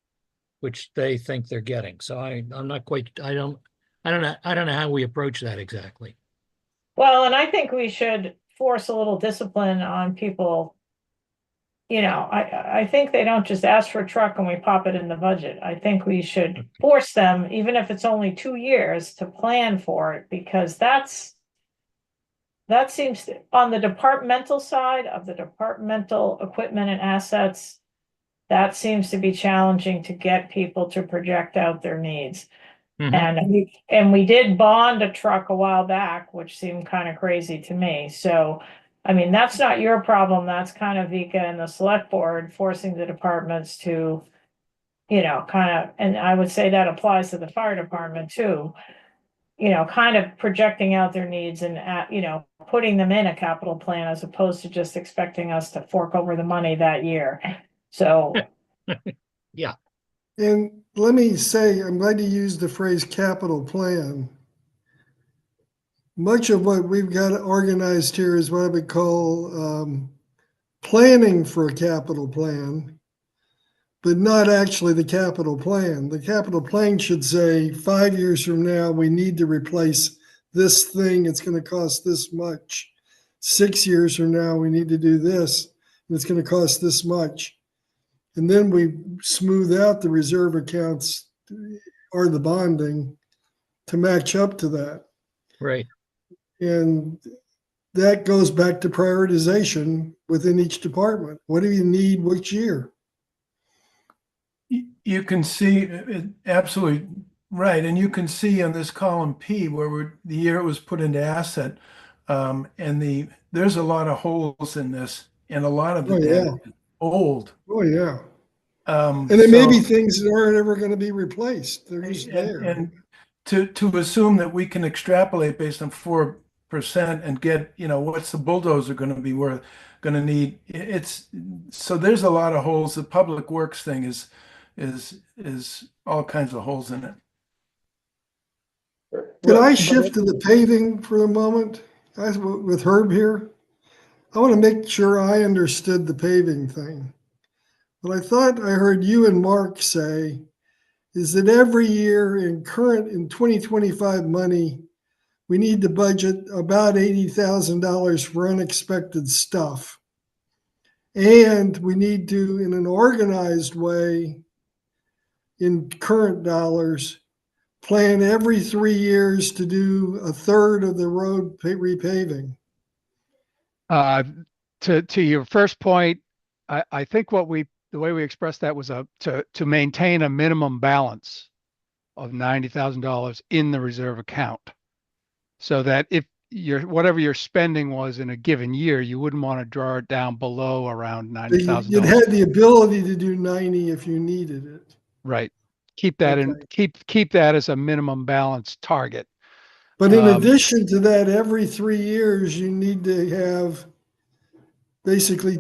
which they think they're getting. So I'm not quite, I don't know how we approach that exactly. Well, and I think we should force a little discipline on people. I think they don't just ask for a truck and we pop it in the budget. I think we should force them, even if it's only 2 years, to plan for it, because that seems on the departmental side of the departmental equipment and assets, that seems to be challenging to get people to project out their needs. Mhm. And we did bond a truck a while back, which seemed kind of crazy to me. So, I mean, that's not your problem. That's kind of Vika and the select board forcing the departments to, and I would say that applies to the fire department too. Kind of projecting out their needs and, putting them in a capital plan as opposed to just expecting us to fork over the money that year. So, Yeah. And let me say, I'm glad you used the phrase capital plan. Much of what we've got organized here is what I would call planning for a capital plan, but not actually the capital plan. The capital plan should say 5 years from now, we need to replace this thing. It's going to cost this much. 6 years from now, we need to do this, and it's going to cost this much. And then we smooth out the reserve accounts or the bonding to match up to that. Right. And that goes back to prioritization within each department. What do you need which year? You can see absolutely right. And you can see on this column P where the year it was put into asset. And there's a lot of holes in this, and a lot of the data is old. Oh, yeah. And there may be things that aren't ever going to be replaced. They're just there. And to assume that we can extrapolate based on 4% and get, what's the bulldozer going to be going to need? So there's a lot of holes. The public works thing is all kinds of holes in it. Can I shift to the paving for a moment? With Herb here, I want to make sure I understood the paving thing. What I thought I heard you and Mark say is that every year in 2025 money, we need to budget about $80,000 for unexpected stuff. And we need to, in an organized way, in current dollars, plan every 3 years to do a third of the road repaving. To your first point, I think the way we expressed that was to maintain a minimum balance of $90,000 in the reserve account, so that whatever your spending was in a given year, you wouldn't want to draw it down below around But $90,000. you'd had the ability to do 90 if you needed it. Right. Keep that in, Okay. keep that as a minimum balance target. But in Um, addition to that, every 3 years, you need to have basically,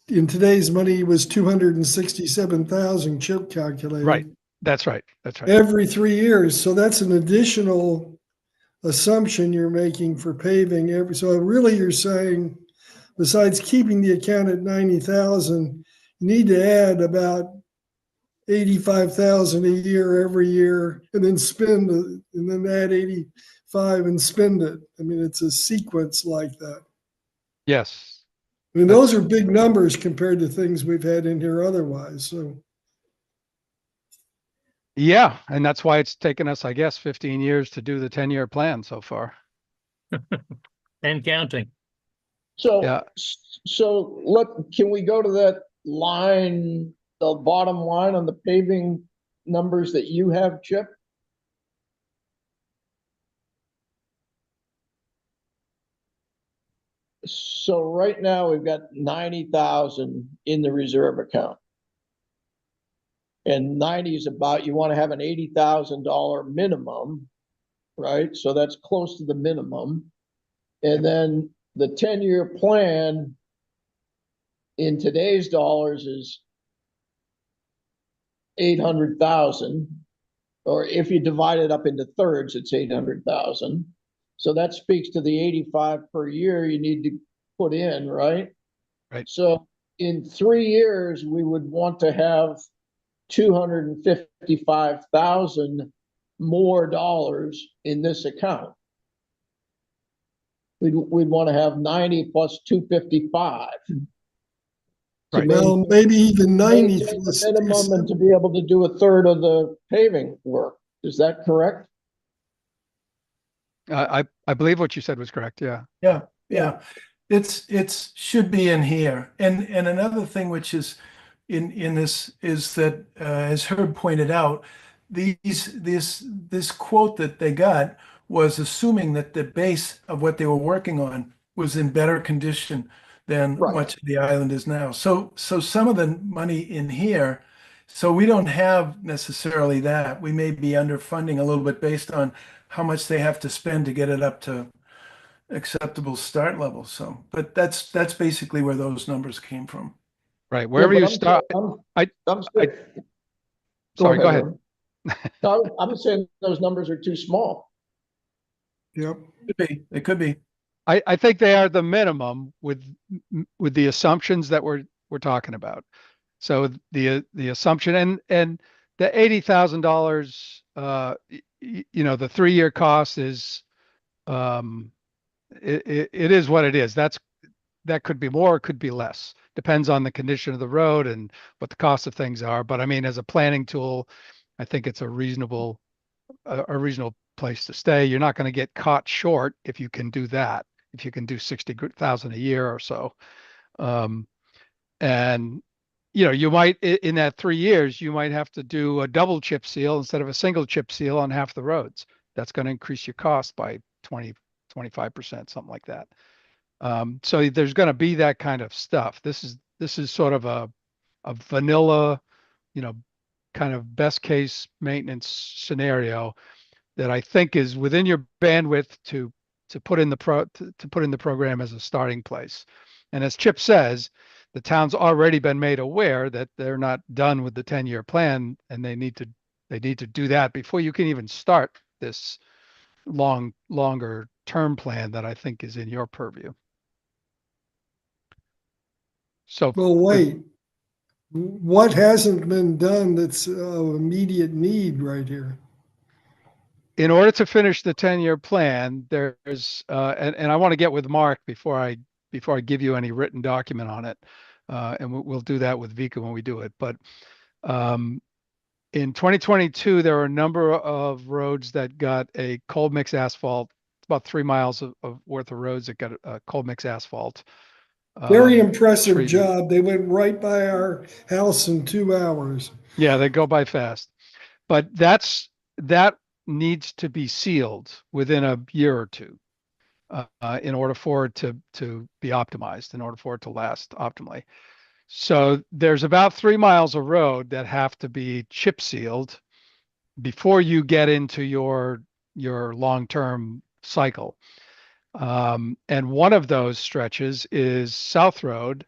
in today's money, was 267,000 chip calculated. Right. That's right. That's right. Every 3 years. So that's an additional assumption you're making for paving so really you're saying, besides keeping the account at 90,000, you need to add about 85,000 a year every year and then and then add 85 and spend it. I mean, it's a sequence like that. Yes. I mean, those are big numbers compared to things we've had in here otherwise. So Yeah. And that's why it's taken us, I guess, 15 years to do the 10-year plan so far. And counting. So, Yeah. can we go to that line, the bottom line on the paving numbers that you have, Chip? So right now we've got 90,000 in the reserve account. And 90 is about, you want to have an $80,000 minimum, right? So that's close to the minimum. And then the 10-year plan in today's dollars is 800,000, or if you divide it up into thirds, it's 800,000. So that speaks to the 85 per year you need to put in, right? Right. So in 3 years, we would want to have 255,000 more dollars in this account. We'd want to have 90 plus 255. Right. well, maybe even 90 Maintain the minimum and to be able to do a third of the paving work. Is that correct? I believe what you said was correct. Yeah. Yeah. It's should be in here. And another thing which is in this is that as Herb pointed out, this quote that they got was assuming that the base of what they were working on was in better condition than Right. much of the island is now. So some of the money in here, so we don't have necessarily that. We may be underfunding a little bit based on how much they have to spend to get it up to acceptable start level. So, but that's basically where those numbers came from. Right. Wherever Yeah, you but start. I'm saying- Sorry, go ahead. No, I'm saying those numbers are too small. Yep. It could be. I think they are the minimum with the assumptions that we're talking about. So the assumption and the $80,000, the 3-year cost is, it is what it is. That could be more, it could be less. Depends on the condition of the road and what the cost of things are. But I mean, as a planning tool, I think it's a reasonable place to stay. You're not going to get caught short if you can do that. If you can do 60,000 a year or so. And you might, in that 3 years, you might have to do a double chip seal instead of a single chip seal on half the roads. That's going to increase your cost by 25%, something like that. So there's going to be that kind of stuff. This is sort of a vanilla, kind of best case maintenance scenario that I think is within your bandwidth to put in the program as a starting place. And as Chip says, the town's already been made aware that they're not done with the 10-year plan, and they need to do that before you can even start this longer term plan that I think is in your purview. So, Well, wait. What hasn't been done that's of immediate need right here? in order to finish the 10-year plan, there's and I want to get with Mark before I give you any written document on it, and we'll do that with Vika when we do it. But in 2022, there were a number of roads that got a cold mix asphalt. It's about 3 miles of worth of roads that got a cold mix asphalt. Very impressive treated. job. They went right by our house in 2 hours. Yeah, they go by fast, but that needs to be sealed within a year or two. in order for it to be optimized, in order for it to last optimally. So there's about 3 miles of road that have to be chip sealed before you get into your long-term cycle. And one of those stretches is South Road,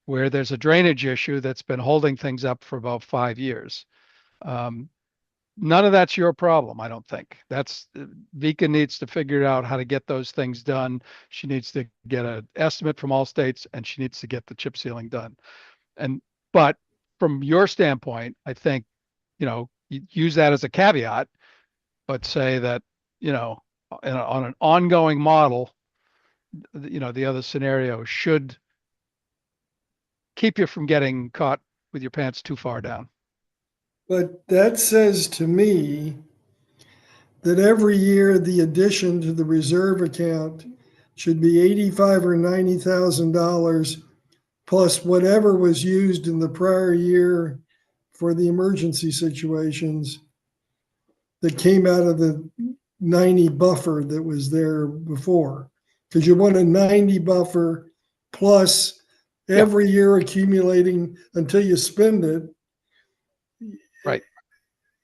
where there's a drainage issue that's been holding things up for about 5 years. None of that's your problem, I don't think. That's Vika needs to figure out how to get those things done. She needs to get an estimate from all states, and she needs to get the chip sealing done. But from your standpoint, I think, you use that as a caveat, but say that, on an ongoing model, the other scenario should keep you from getting caught with your pants too far down. But that says to me that every year the addition to the reserve account should be $85,000 or $90,000 plus whatever was used in the prior year for the emergency situations that came out of the 90 buffer that was there before. Because you want a 90 buffer plus every year accumulating until you spend it. Right.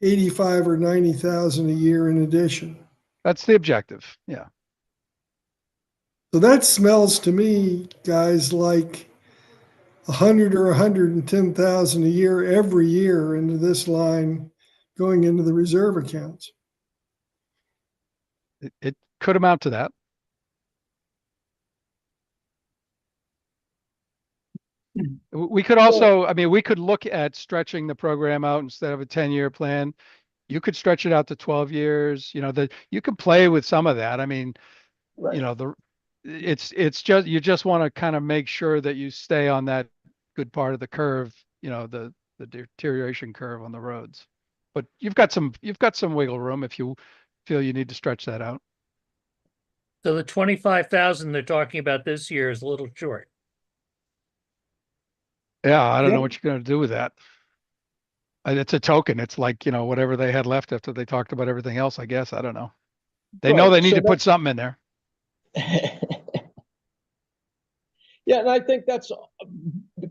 85 or 90,000 a year in addition. That's the objective. Yeah. So that smells to me, guys, like 100 or 110,000 a year every year into this line going into the reserve accounts. It could amount to that. We could also, we could look at stretching the program out instead of a 10-year plan. You could stretch it out to 12 years, you can play with some of that. Right. It's just, you just want to kind of make sure that you stay on that good part of the curve, the deterioration curve on the roads. But you've got some wiggle room if you feel you need to stretch that out. So the 25,000 they're talking about this year is a little short. Yeah, I don't know Yeah. what you're going to do with that. It's a token. It's like, whatever they had left after they talked about everything else, I guess. I don't know. They know Right, they need so to put something in there. Yeah, and I think that's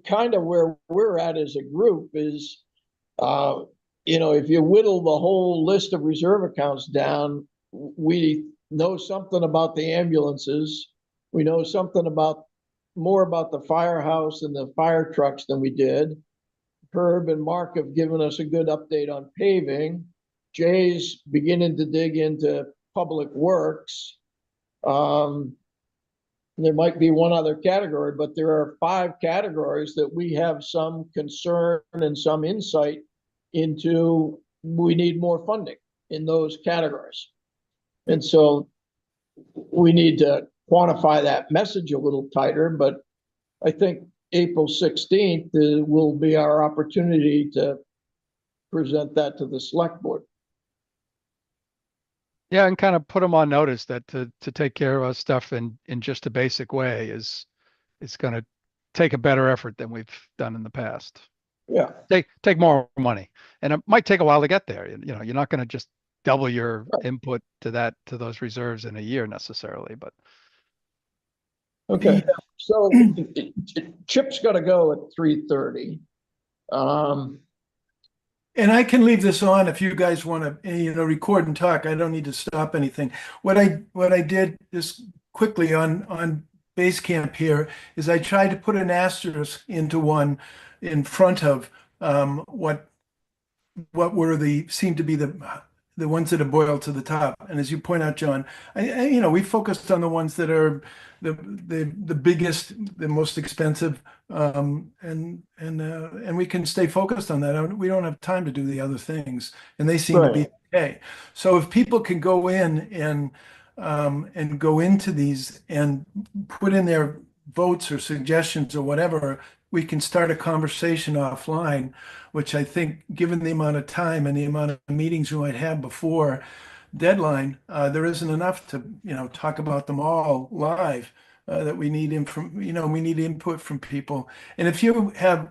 kind of where we're at as a group is, if you whittle the whole list of reserve accounts down, we know something about the ambulances. We know something more about the firehouse and the fire trucks than we did. Herb and Mark have given us a good update on paving. Jay's beginning to dig into public works. There might be one other category, but there are 5 categories that we have some concern and some insight into. We need more funding in those categories. And so we need to quantify that message a little tighter, but I think April 16th will be our opportunity to present that to the select board. Yeah, and kind of put them on notice that to take care of our stuff in just a basic way is going to take a better effort than we've done in the past. Yeah. Take more money, and it might take a while to get there. You're not going to just double your input to those reserves in a year necessarily, but. Okay, so Chip's got to go at 3:30. And I can leave this on if you guys want to, record and talk. I don't need to stop anything. What I did just quickly on Basecamp here is I tried to put an asterisk into one in front of what seem to be the ones that are boiled to the top. And as you point out, John, we focused on the ones that are the biggest, the most expensive, and we can stay focused on that. We don't have time to do the other things, and they seem to be okay. So if people can go in and go into these and put in their votes or suggestions or whatever, we can start a conversation offline, which I think, given the amount of time and the amount of meetings we might have before deadline, there isn't enough to, talk about them all live. That we need we need input from people. And if you have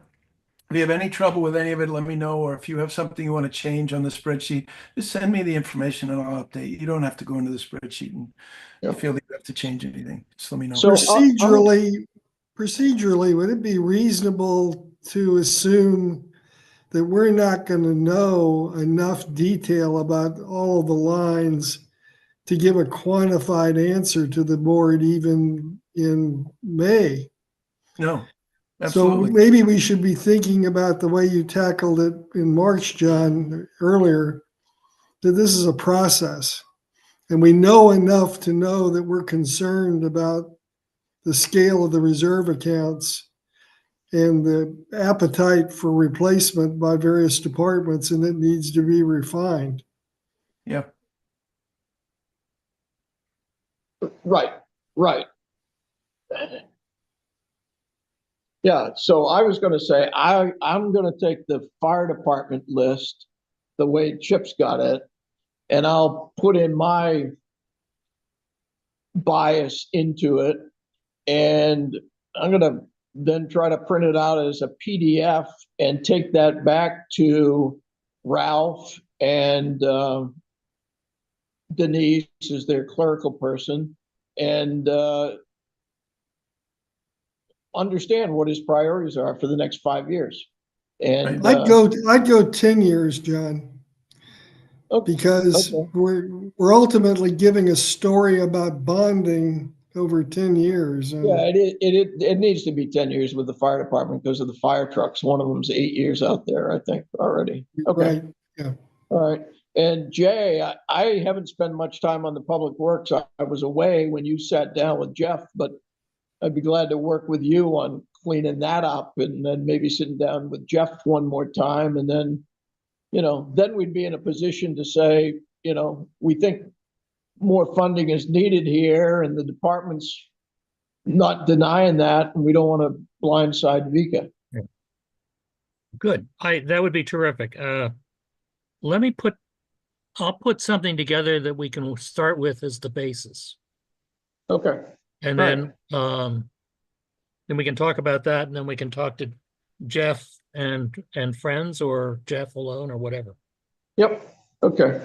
If you have any trouble with any of it, let me know. Or if you have something you want to change on the spreadsheet, just send me the information and I'll update you. You don't have to go into the spreadsheet and Yeah. feel that you have to change anything. Just let me know. So, Procedurally, would it be reasonable to assume that we're not going to know enough detail about all of the lines to give a quantified answer to the board even in May? No, So absolutely. maybe we should be thinking about the way you tackled it in March, John, earlier, that this is a process. And we know enough to know that we're concerned about the scale of the reserve accounts and the appetite for replacement by various departments, and it needs to be refined. Yeah. right. Yeah, so I was gonna say, I'm gonna take the fire department list, the way Chip's got it, and I'll put in my bias into it. And I'm gonna then try to print it out as a PDF and take that back to Ralph and Denise as their clerical person, and understand what his priorities are for the next 5 years. And I'd go 10 years, John, because okay. we're ultimately giving a story about bonding over 10 years. Yeah, it needs to be 10 years with the fire department because of the fire trucks. One of them's 8 years out there, I think, already. Okay. Right, yeah. All right. And Jay, I haven't spent much time on the public works. I was away when you sat down with Jeff, but I'd be glad to work with you on cleaning that up and then maybe sitting down with Jeff one more time. And then, then we'd be in a position to say, we think more funding is needed here and the department's not denying that. And we don't want to blindside Vika. Good. That would be terrific. I'll put something together that we can start with as the basis. Okay. And then we can talk about that, and then we can talk to Jeff and friends, or Jeff alone, or whatever. Yep. Okay.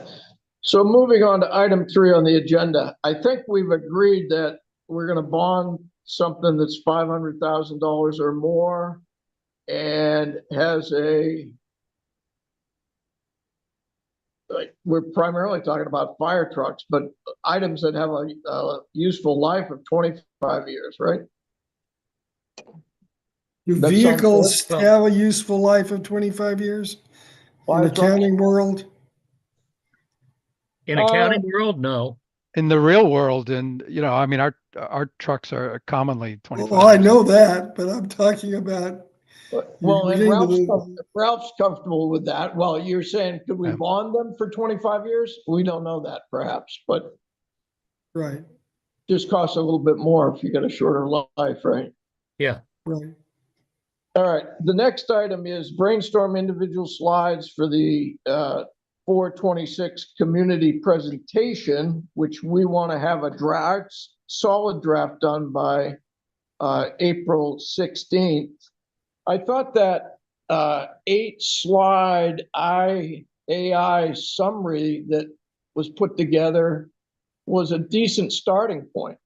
So moving on to item 3 on the agenda, I think we've agreed that we're going to bond something that's $500,000 or more and has we're primarily talking about fire trucks, but items that have a useful life of 25 years, right? Do That sounds vehicles good. have a useful life of 25 years in Fire the trucks? accounting world? In accounting world, no. In the real world, and I mean, our trucks are commonly 25 Well, I years know old. that, but I'm talking about. Well, and You're getting to Ralph's comfortable with that. Well, you're saying, could we Yeah. bond them for 25 years? We don't know that perhaps, but Right, just costs a little bit more if you get a shorter life, right? Yeah. right. All right, the next item is brainstorm individual slides for the 4/26 community presentation, which we want to have a solid draft done by April 16th. I thought that 8-slide AI summary that was put together was a decent starting point.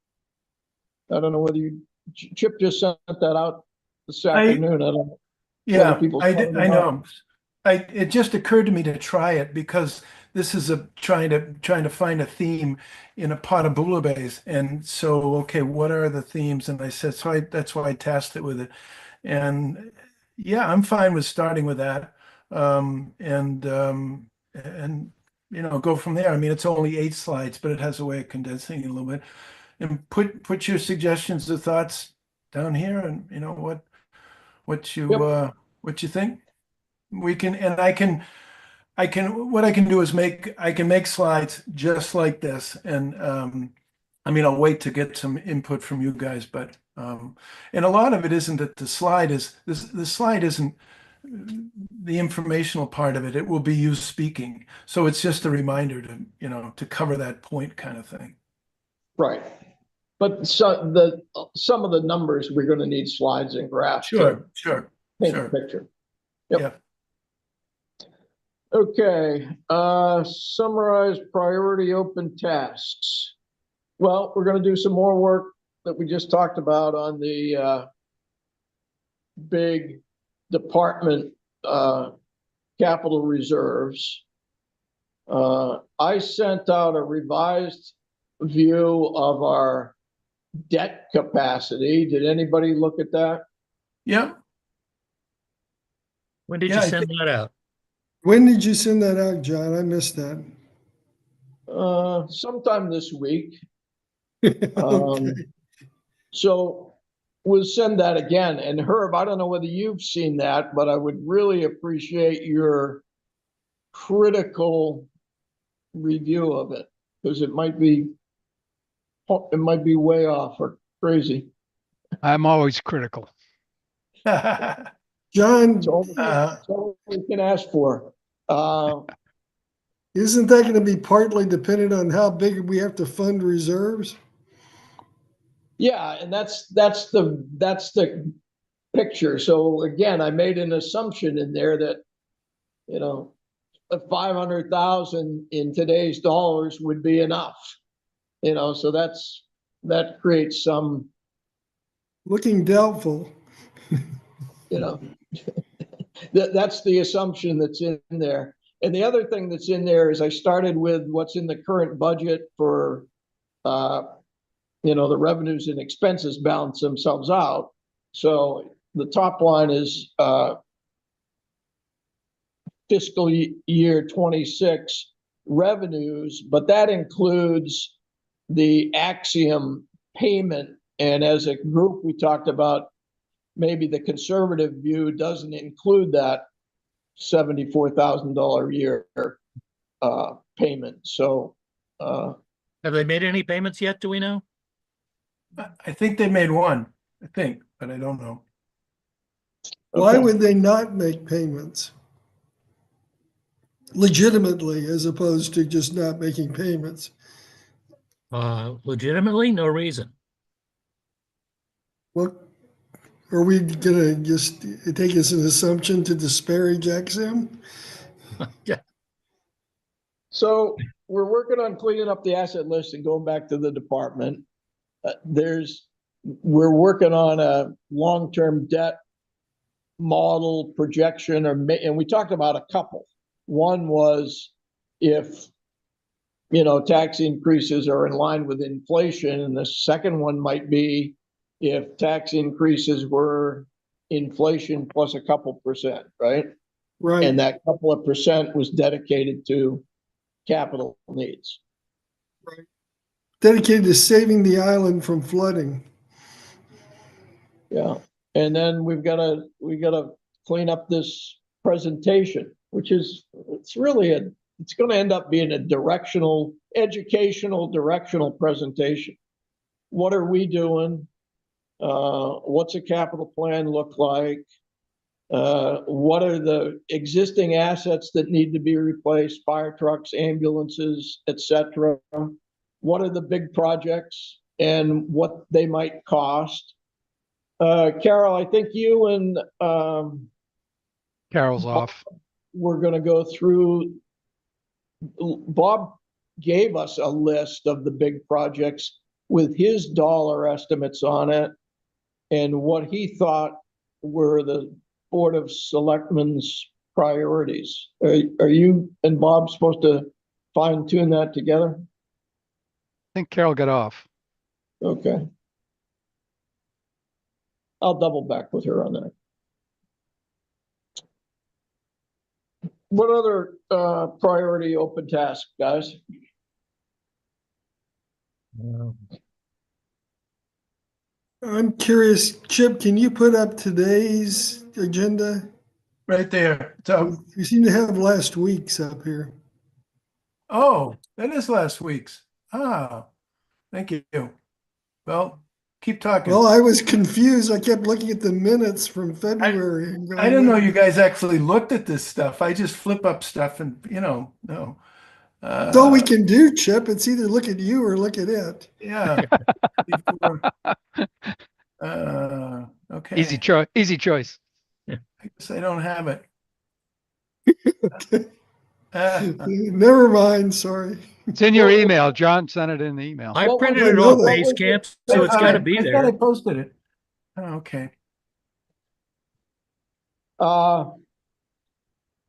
I don't know whether Chip just sent that out this afternoon. I don't know. Yeah, people I talking know. It just occurred to me to try it because this is trying to find a theme in a pot of bouillabaisse. And so, okay, what are the themes? And I said, that's why I tasked it with it. And yeah, I'm fine with starting with that. And go from there. I mean, it's only 8 slides, but it has a way of condensing it a little bit. And put your suggestions or thoughts down here, and what you think. What I can do is make slides just like this. And I mean, I'll wait to get some input from you guys, but and a lot of it isn't that the slide isn't the informational part of it. It will be you speaking. So it's just a reminder to cover that point kind of thing. Right. But some of the numbers, we're going to need slides and graphs. Sure. Paint the picture. Yep. Yeah. Okay, summarize priority open tasks. Well, we're gonna do some more work that we just talked about on the big department capital reserves. I sent out a revised view of our debt capacity. Did anybody look at that? Yeah. When did Yeah, you I send that out? When did you send that out, John? I missed that. Sometime this week. Okay. So we'll send that again. And Herb, I don't know whether you've seen that, but I would really appreciate your critical review of it, because it might be way off or crazy. I'm always critical. John, It's all we can ask for. isn't that going to be partly dependent on how big we have to fund reserves? Yeah, and that's the picture. So again, I made an assumption in there that, you know, 500,000 in today's dollars would be enough. You know, so that creates some, Looking doubtful. you know, that's the assumption that's in there. And the other thing that's in there is I started with what's in the current budget for, you know, the revenues and expenses balance themselves out. So the top line is fiscal year 26 revenues, but that includes the Axiom payment. And as a group, we talked about maybe the conservative view doesn't include that $74,000 a year payment. So Have they made any payments yet? Do we know? I think they made one, I think, but I don't know. Why okay. would they not make payments? Legitimately, as opposed to just not making payments. Legitimately, no reason. What, are we gonna just take as an assumption to disparage Axiom? Yeah. So we're working on cleaning up the asset list and going back to the department. We're working on a long-term debt model projection, and we talked about a couple. One was if, you know, tax increases are in line with inflation, and the second one might be if tax increases were inflation plus a couple percent, right? Right. And that couple of percent was dedicated to capital needs. Dedicated to saving the island from flooding. Yeah, and then we gotta clean up this presentation, which is, it's gonna end up being a educational directional presentation. What are we doing? What's a capital plan look like? What are the existing assets that need to be replaced? Fire trucks, ambulances, etc. What are the big projects and what they might cost? Carol, I think you and Carol's off. we're going to go through. Bob gave us a list of the big projects with his dollar estimates on it and what he thought were the Board of Selectmen's priorities. Are you and Bob supposed to fine tune that together? I think Carol got off. Okay. I'll double back with her on that. What other priority open tasks, guys? I'm curious, Chip, can you put up today's agenda? Right there. So, You seem to have last week's up here. oh, that is last week's. Ah, thank you. Well, keep talking. Well, I was confused. I kept looking at the minutes from February. and I going, didn't know "Wait, you guys actually looked at this stuff. I just flip up stuff and, no. That's all we can do, Chip. It's either look at you or look at it. Yeah. Before, okay. Easy choice. I guess I don't have it. Never mind, sorry. It's in your email. John sent it in the email. I What was printed it? it What off was it? Basecamp, so it's gotta be I thought I there. posted it. Oh, okay.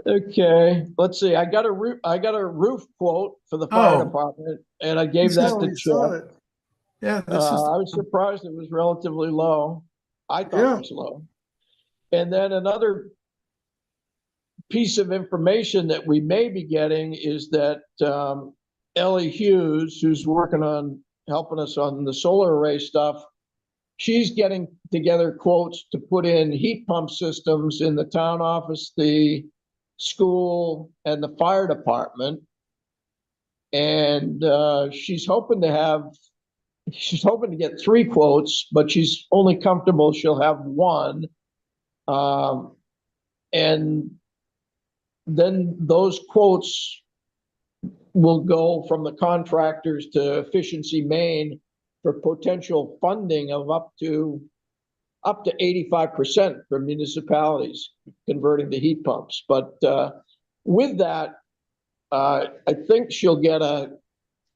Okay, let's see. I got a roof quote for the fire Oh. department, and I gave that So to we saw Chuck. it. Yeah, this is. I was surprised it was relatively low. I thought Yeah. it was low. And then another piece of information that we may be getting is that Ellie Hughes, who's working on helping us on the solar array stuff, she's getting together quotes to put in heat pump systems in the town office, the school, and the fire department. And she's hoping to get 3 quotes, but she's only comfortable she'll have 1. And then those quotes will go from the contractors to Efficiency Maine for potential funding of up to 85% for municipalities converting to heat pumps. But with that, I think she'll get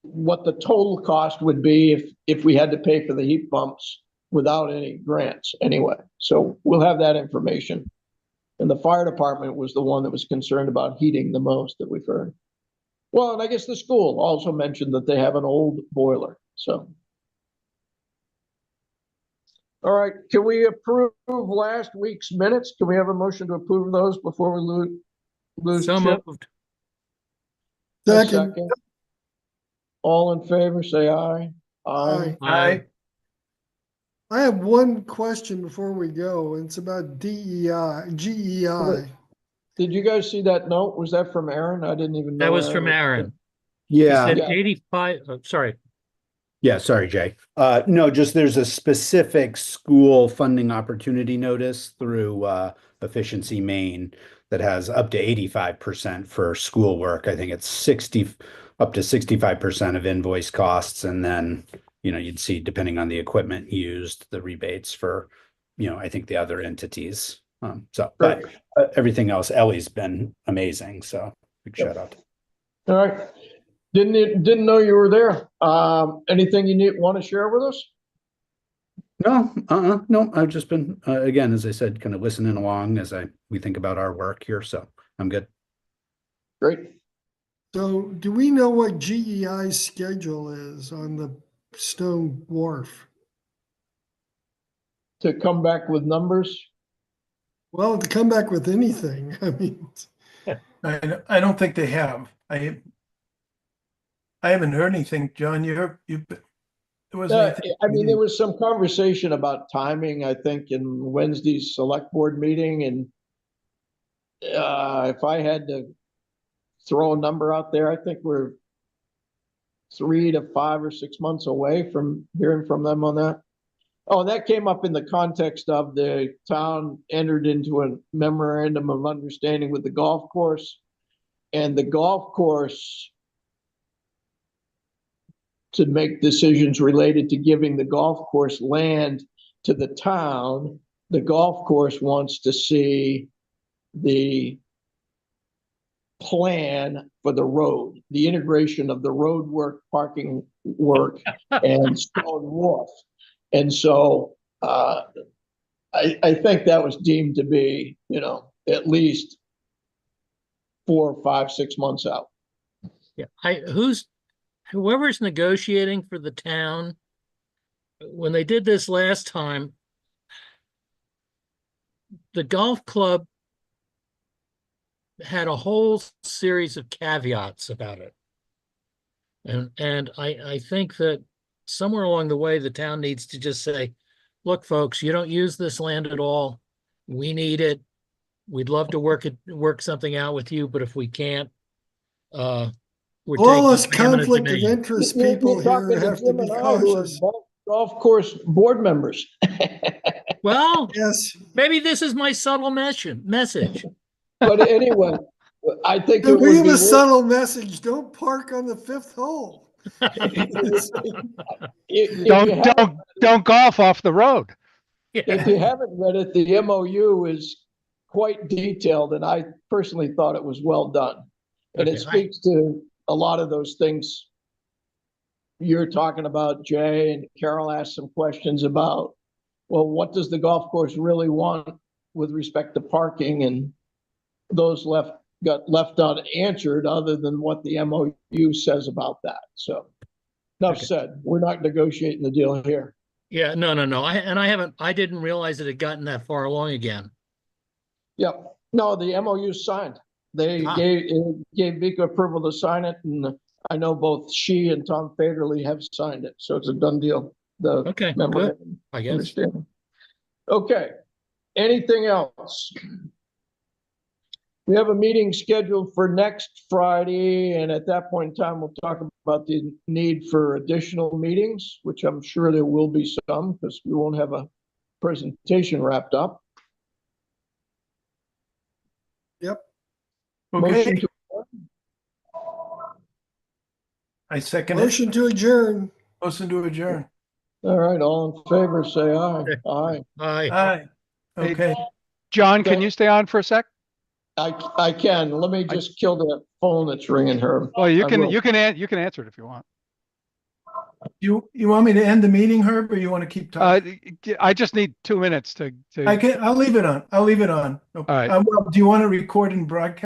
what the total cost would be if we had to pay for the heat pumps without any grants anyway. So we'll have that information. And the fire department was the one that was concerned about heating the most that we've heard. Well, and I guess the school also mentioned that they have an old boiler, so. All right, can we approve last week's minutes? Can we have a motion to approve those before we lose So Chip? moved. A Second. All in favor, say aye. Aye. Aye. I have one question before we go, and it's about GEI. Did you guys see that note? Was that from Aaron? I didn't even know. That was from Aaron. Yeah, Said Yeah. 85, sorry. yeah, sorry, Jay. No, just there's a specific school funding opportunity notice through Efficiency Maine that has up to 85% for schoolwork. I think it's up to 65% of invoice costs, and then you'd see, depending on the equipment used, the rebates for I think the other entities. But everything else, Ellie's been amazing. So big shout out. All right. Didn't know you were there. Anything you want to share with us? No, I've just been, again, as I said, kind of listening along as we think about our work here. So I'm good. Great. So do we know what GEI's schedule is on the stone wharf? To come back with numbers. Well, to come back with anything, I mean, I don't think they have. I haven't heard anything, John. There was I mean, there was some conversation about timing, I think, in Wednesday's select board meeting. And if I had to throw a number out there, I think we're 3 to 5 or 6 months away from hearing from them on that. Oh, and that came up in the context of the town entered into a memorandum of understanding with the golf course. And the golf course, to make decisions related to giving the golf course land to the town, the golf course wants to see the plan for the road, the integration of the road work, parking work, and stone wharf. And so I think that was deemed to be, at least 4, 5, 6 months out. Yeah, whoever's negotiating for the town, when they did this last time, the golf club had a whole series of caveats about it. And I think that somewhere along the way, the town needs to just say, look, folks, you don't use this land at all. We need it. We'd love to work something out with you, but if we can't, we're all us taking eminent conflict of domain. interest You're people talking here have to Jim be and I, who are cautious. both golf course board members. Well, Yes. maybe this is my subtle message. But anyway, I think it We would be have a worth- subtle message. Don't park on the 5th hole. Don't golf off the road. If you haven't read it, the MOU is quite detailed, and I personally thought it was well done. And it Okay, speaks to a lot of those things you're talking about, Jay, and Carol asked some questions about, well, what does the golf course really want with respect to parking? And those got left unanswered other than what the MOU says about that. So enough Okay. said, we're not negotiating the deal here. Yeah, no. I didn't realize it had gotten that far along again. Yep. No, the MOU signed. They Ah. gave Vika approval to sign it, and I know both she and Tom Faderly have signed it, so it's a done deal. The Okay, good, memorandum I of guess. understanding. Okay. Anything else? We have a meeting scheduled for next Friday, and at that point in time, we'll talk about the need for additional meetings, which I'm sure there will be some, because we won't have a presentation wrapped up. Okay, Motion to- I second it. Motion to adjourn. Motion to adjourn. All right, all in favor, say aye. Aye. Aye. Aye. Hey, Okay. John, can Okay. you stay on for a sec? I can. Let me just kill the phone that's ringing her. Well, you I can, will. you can answer it if you want. You want me to end the meeting, Herb, or you want to keep talking? I just need 2 minutes to. I'll leave it on. I'll leave it on. No- right. well, do you want to record and broadcast?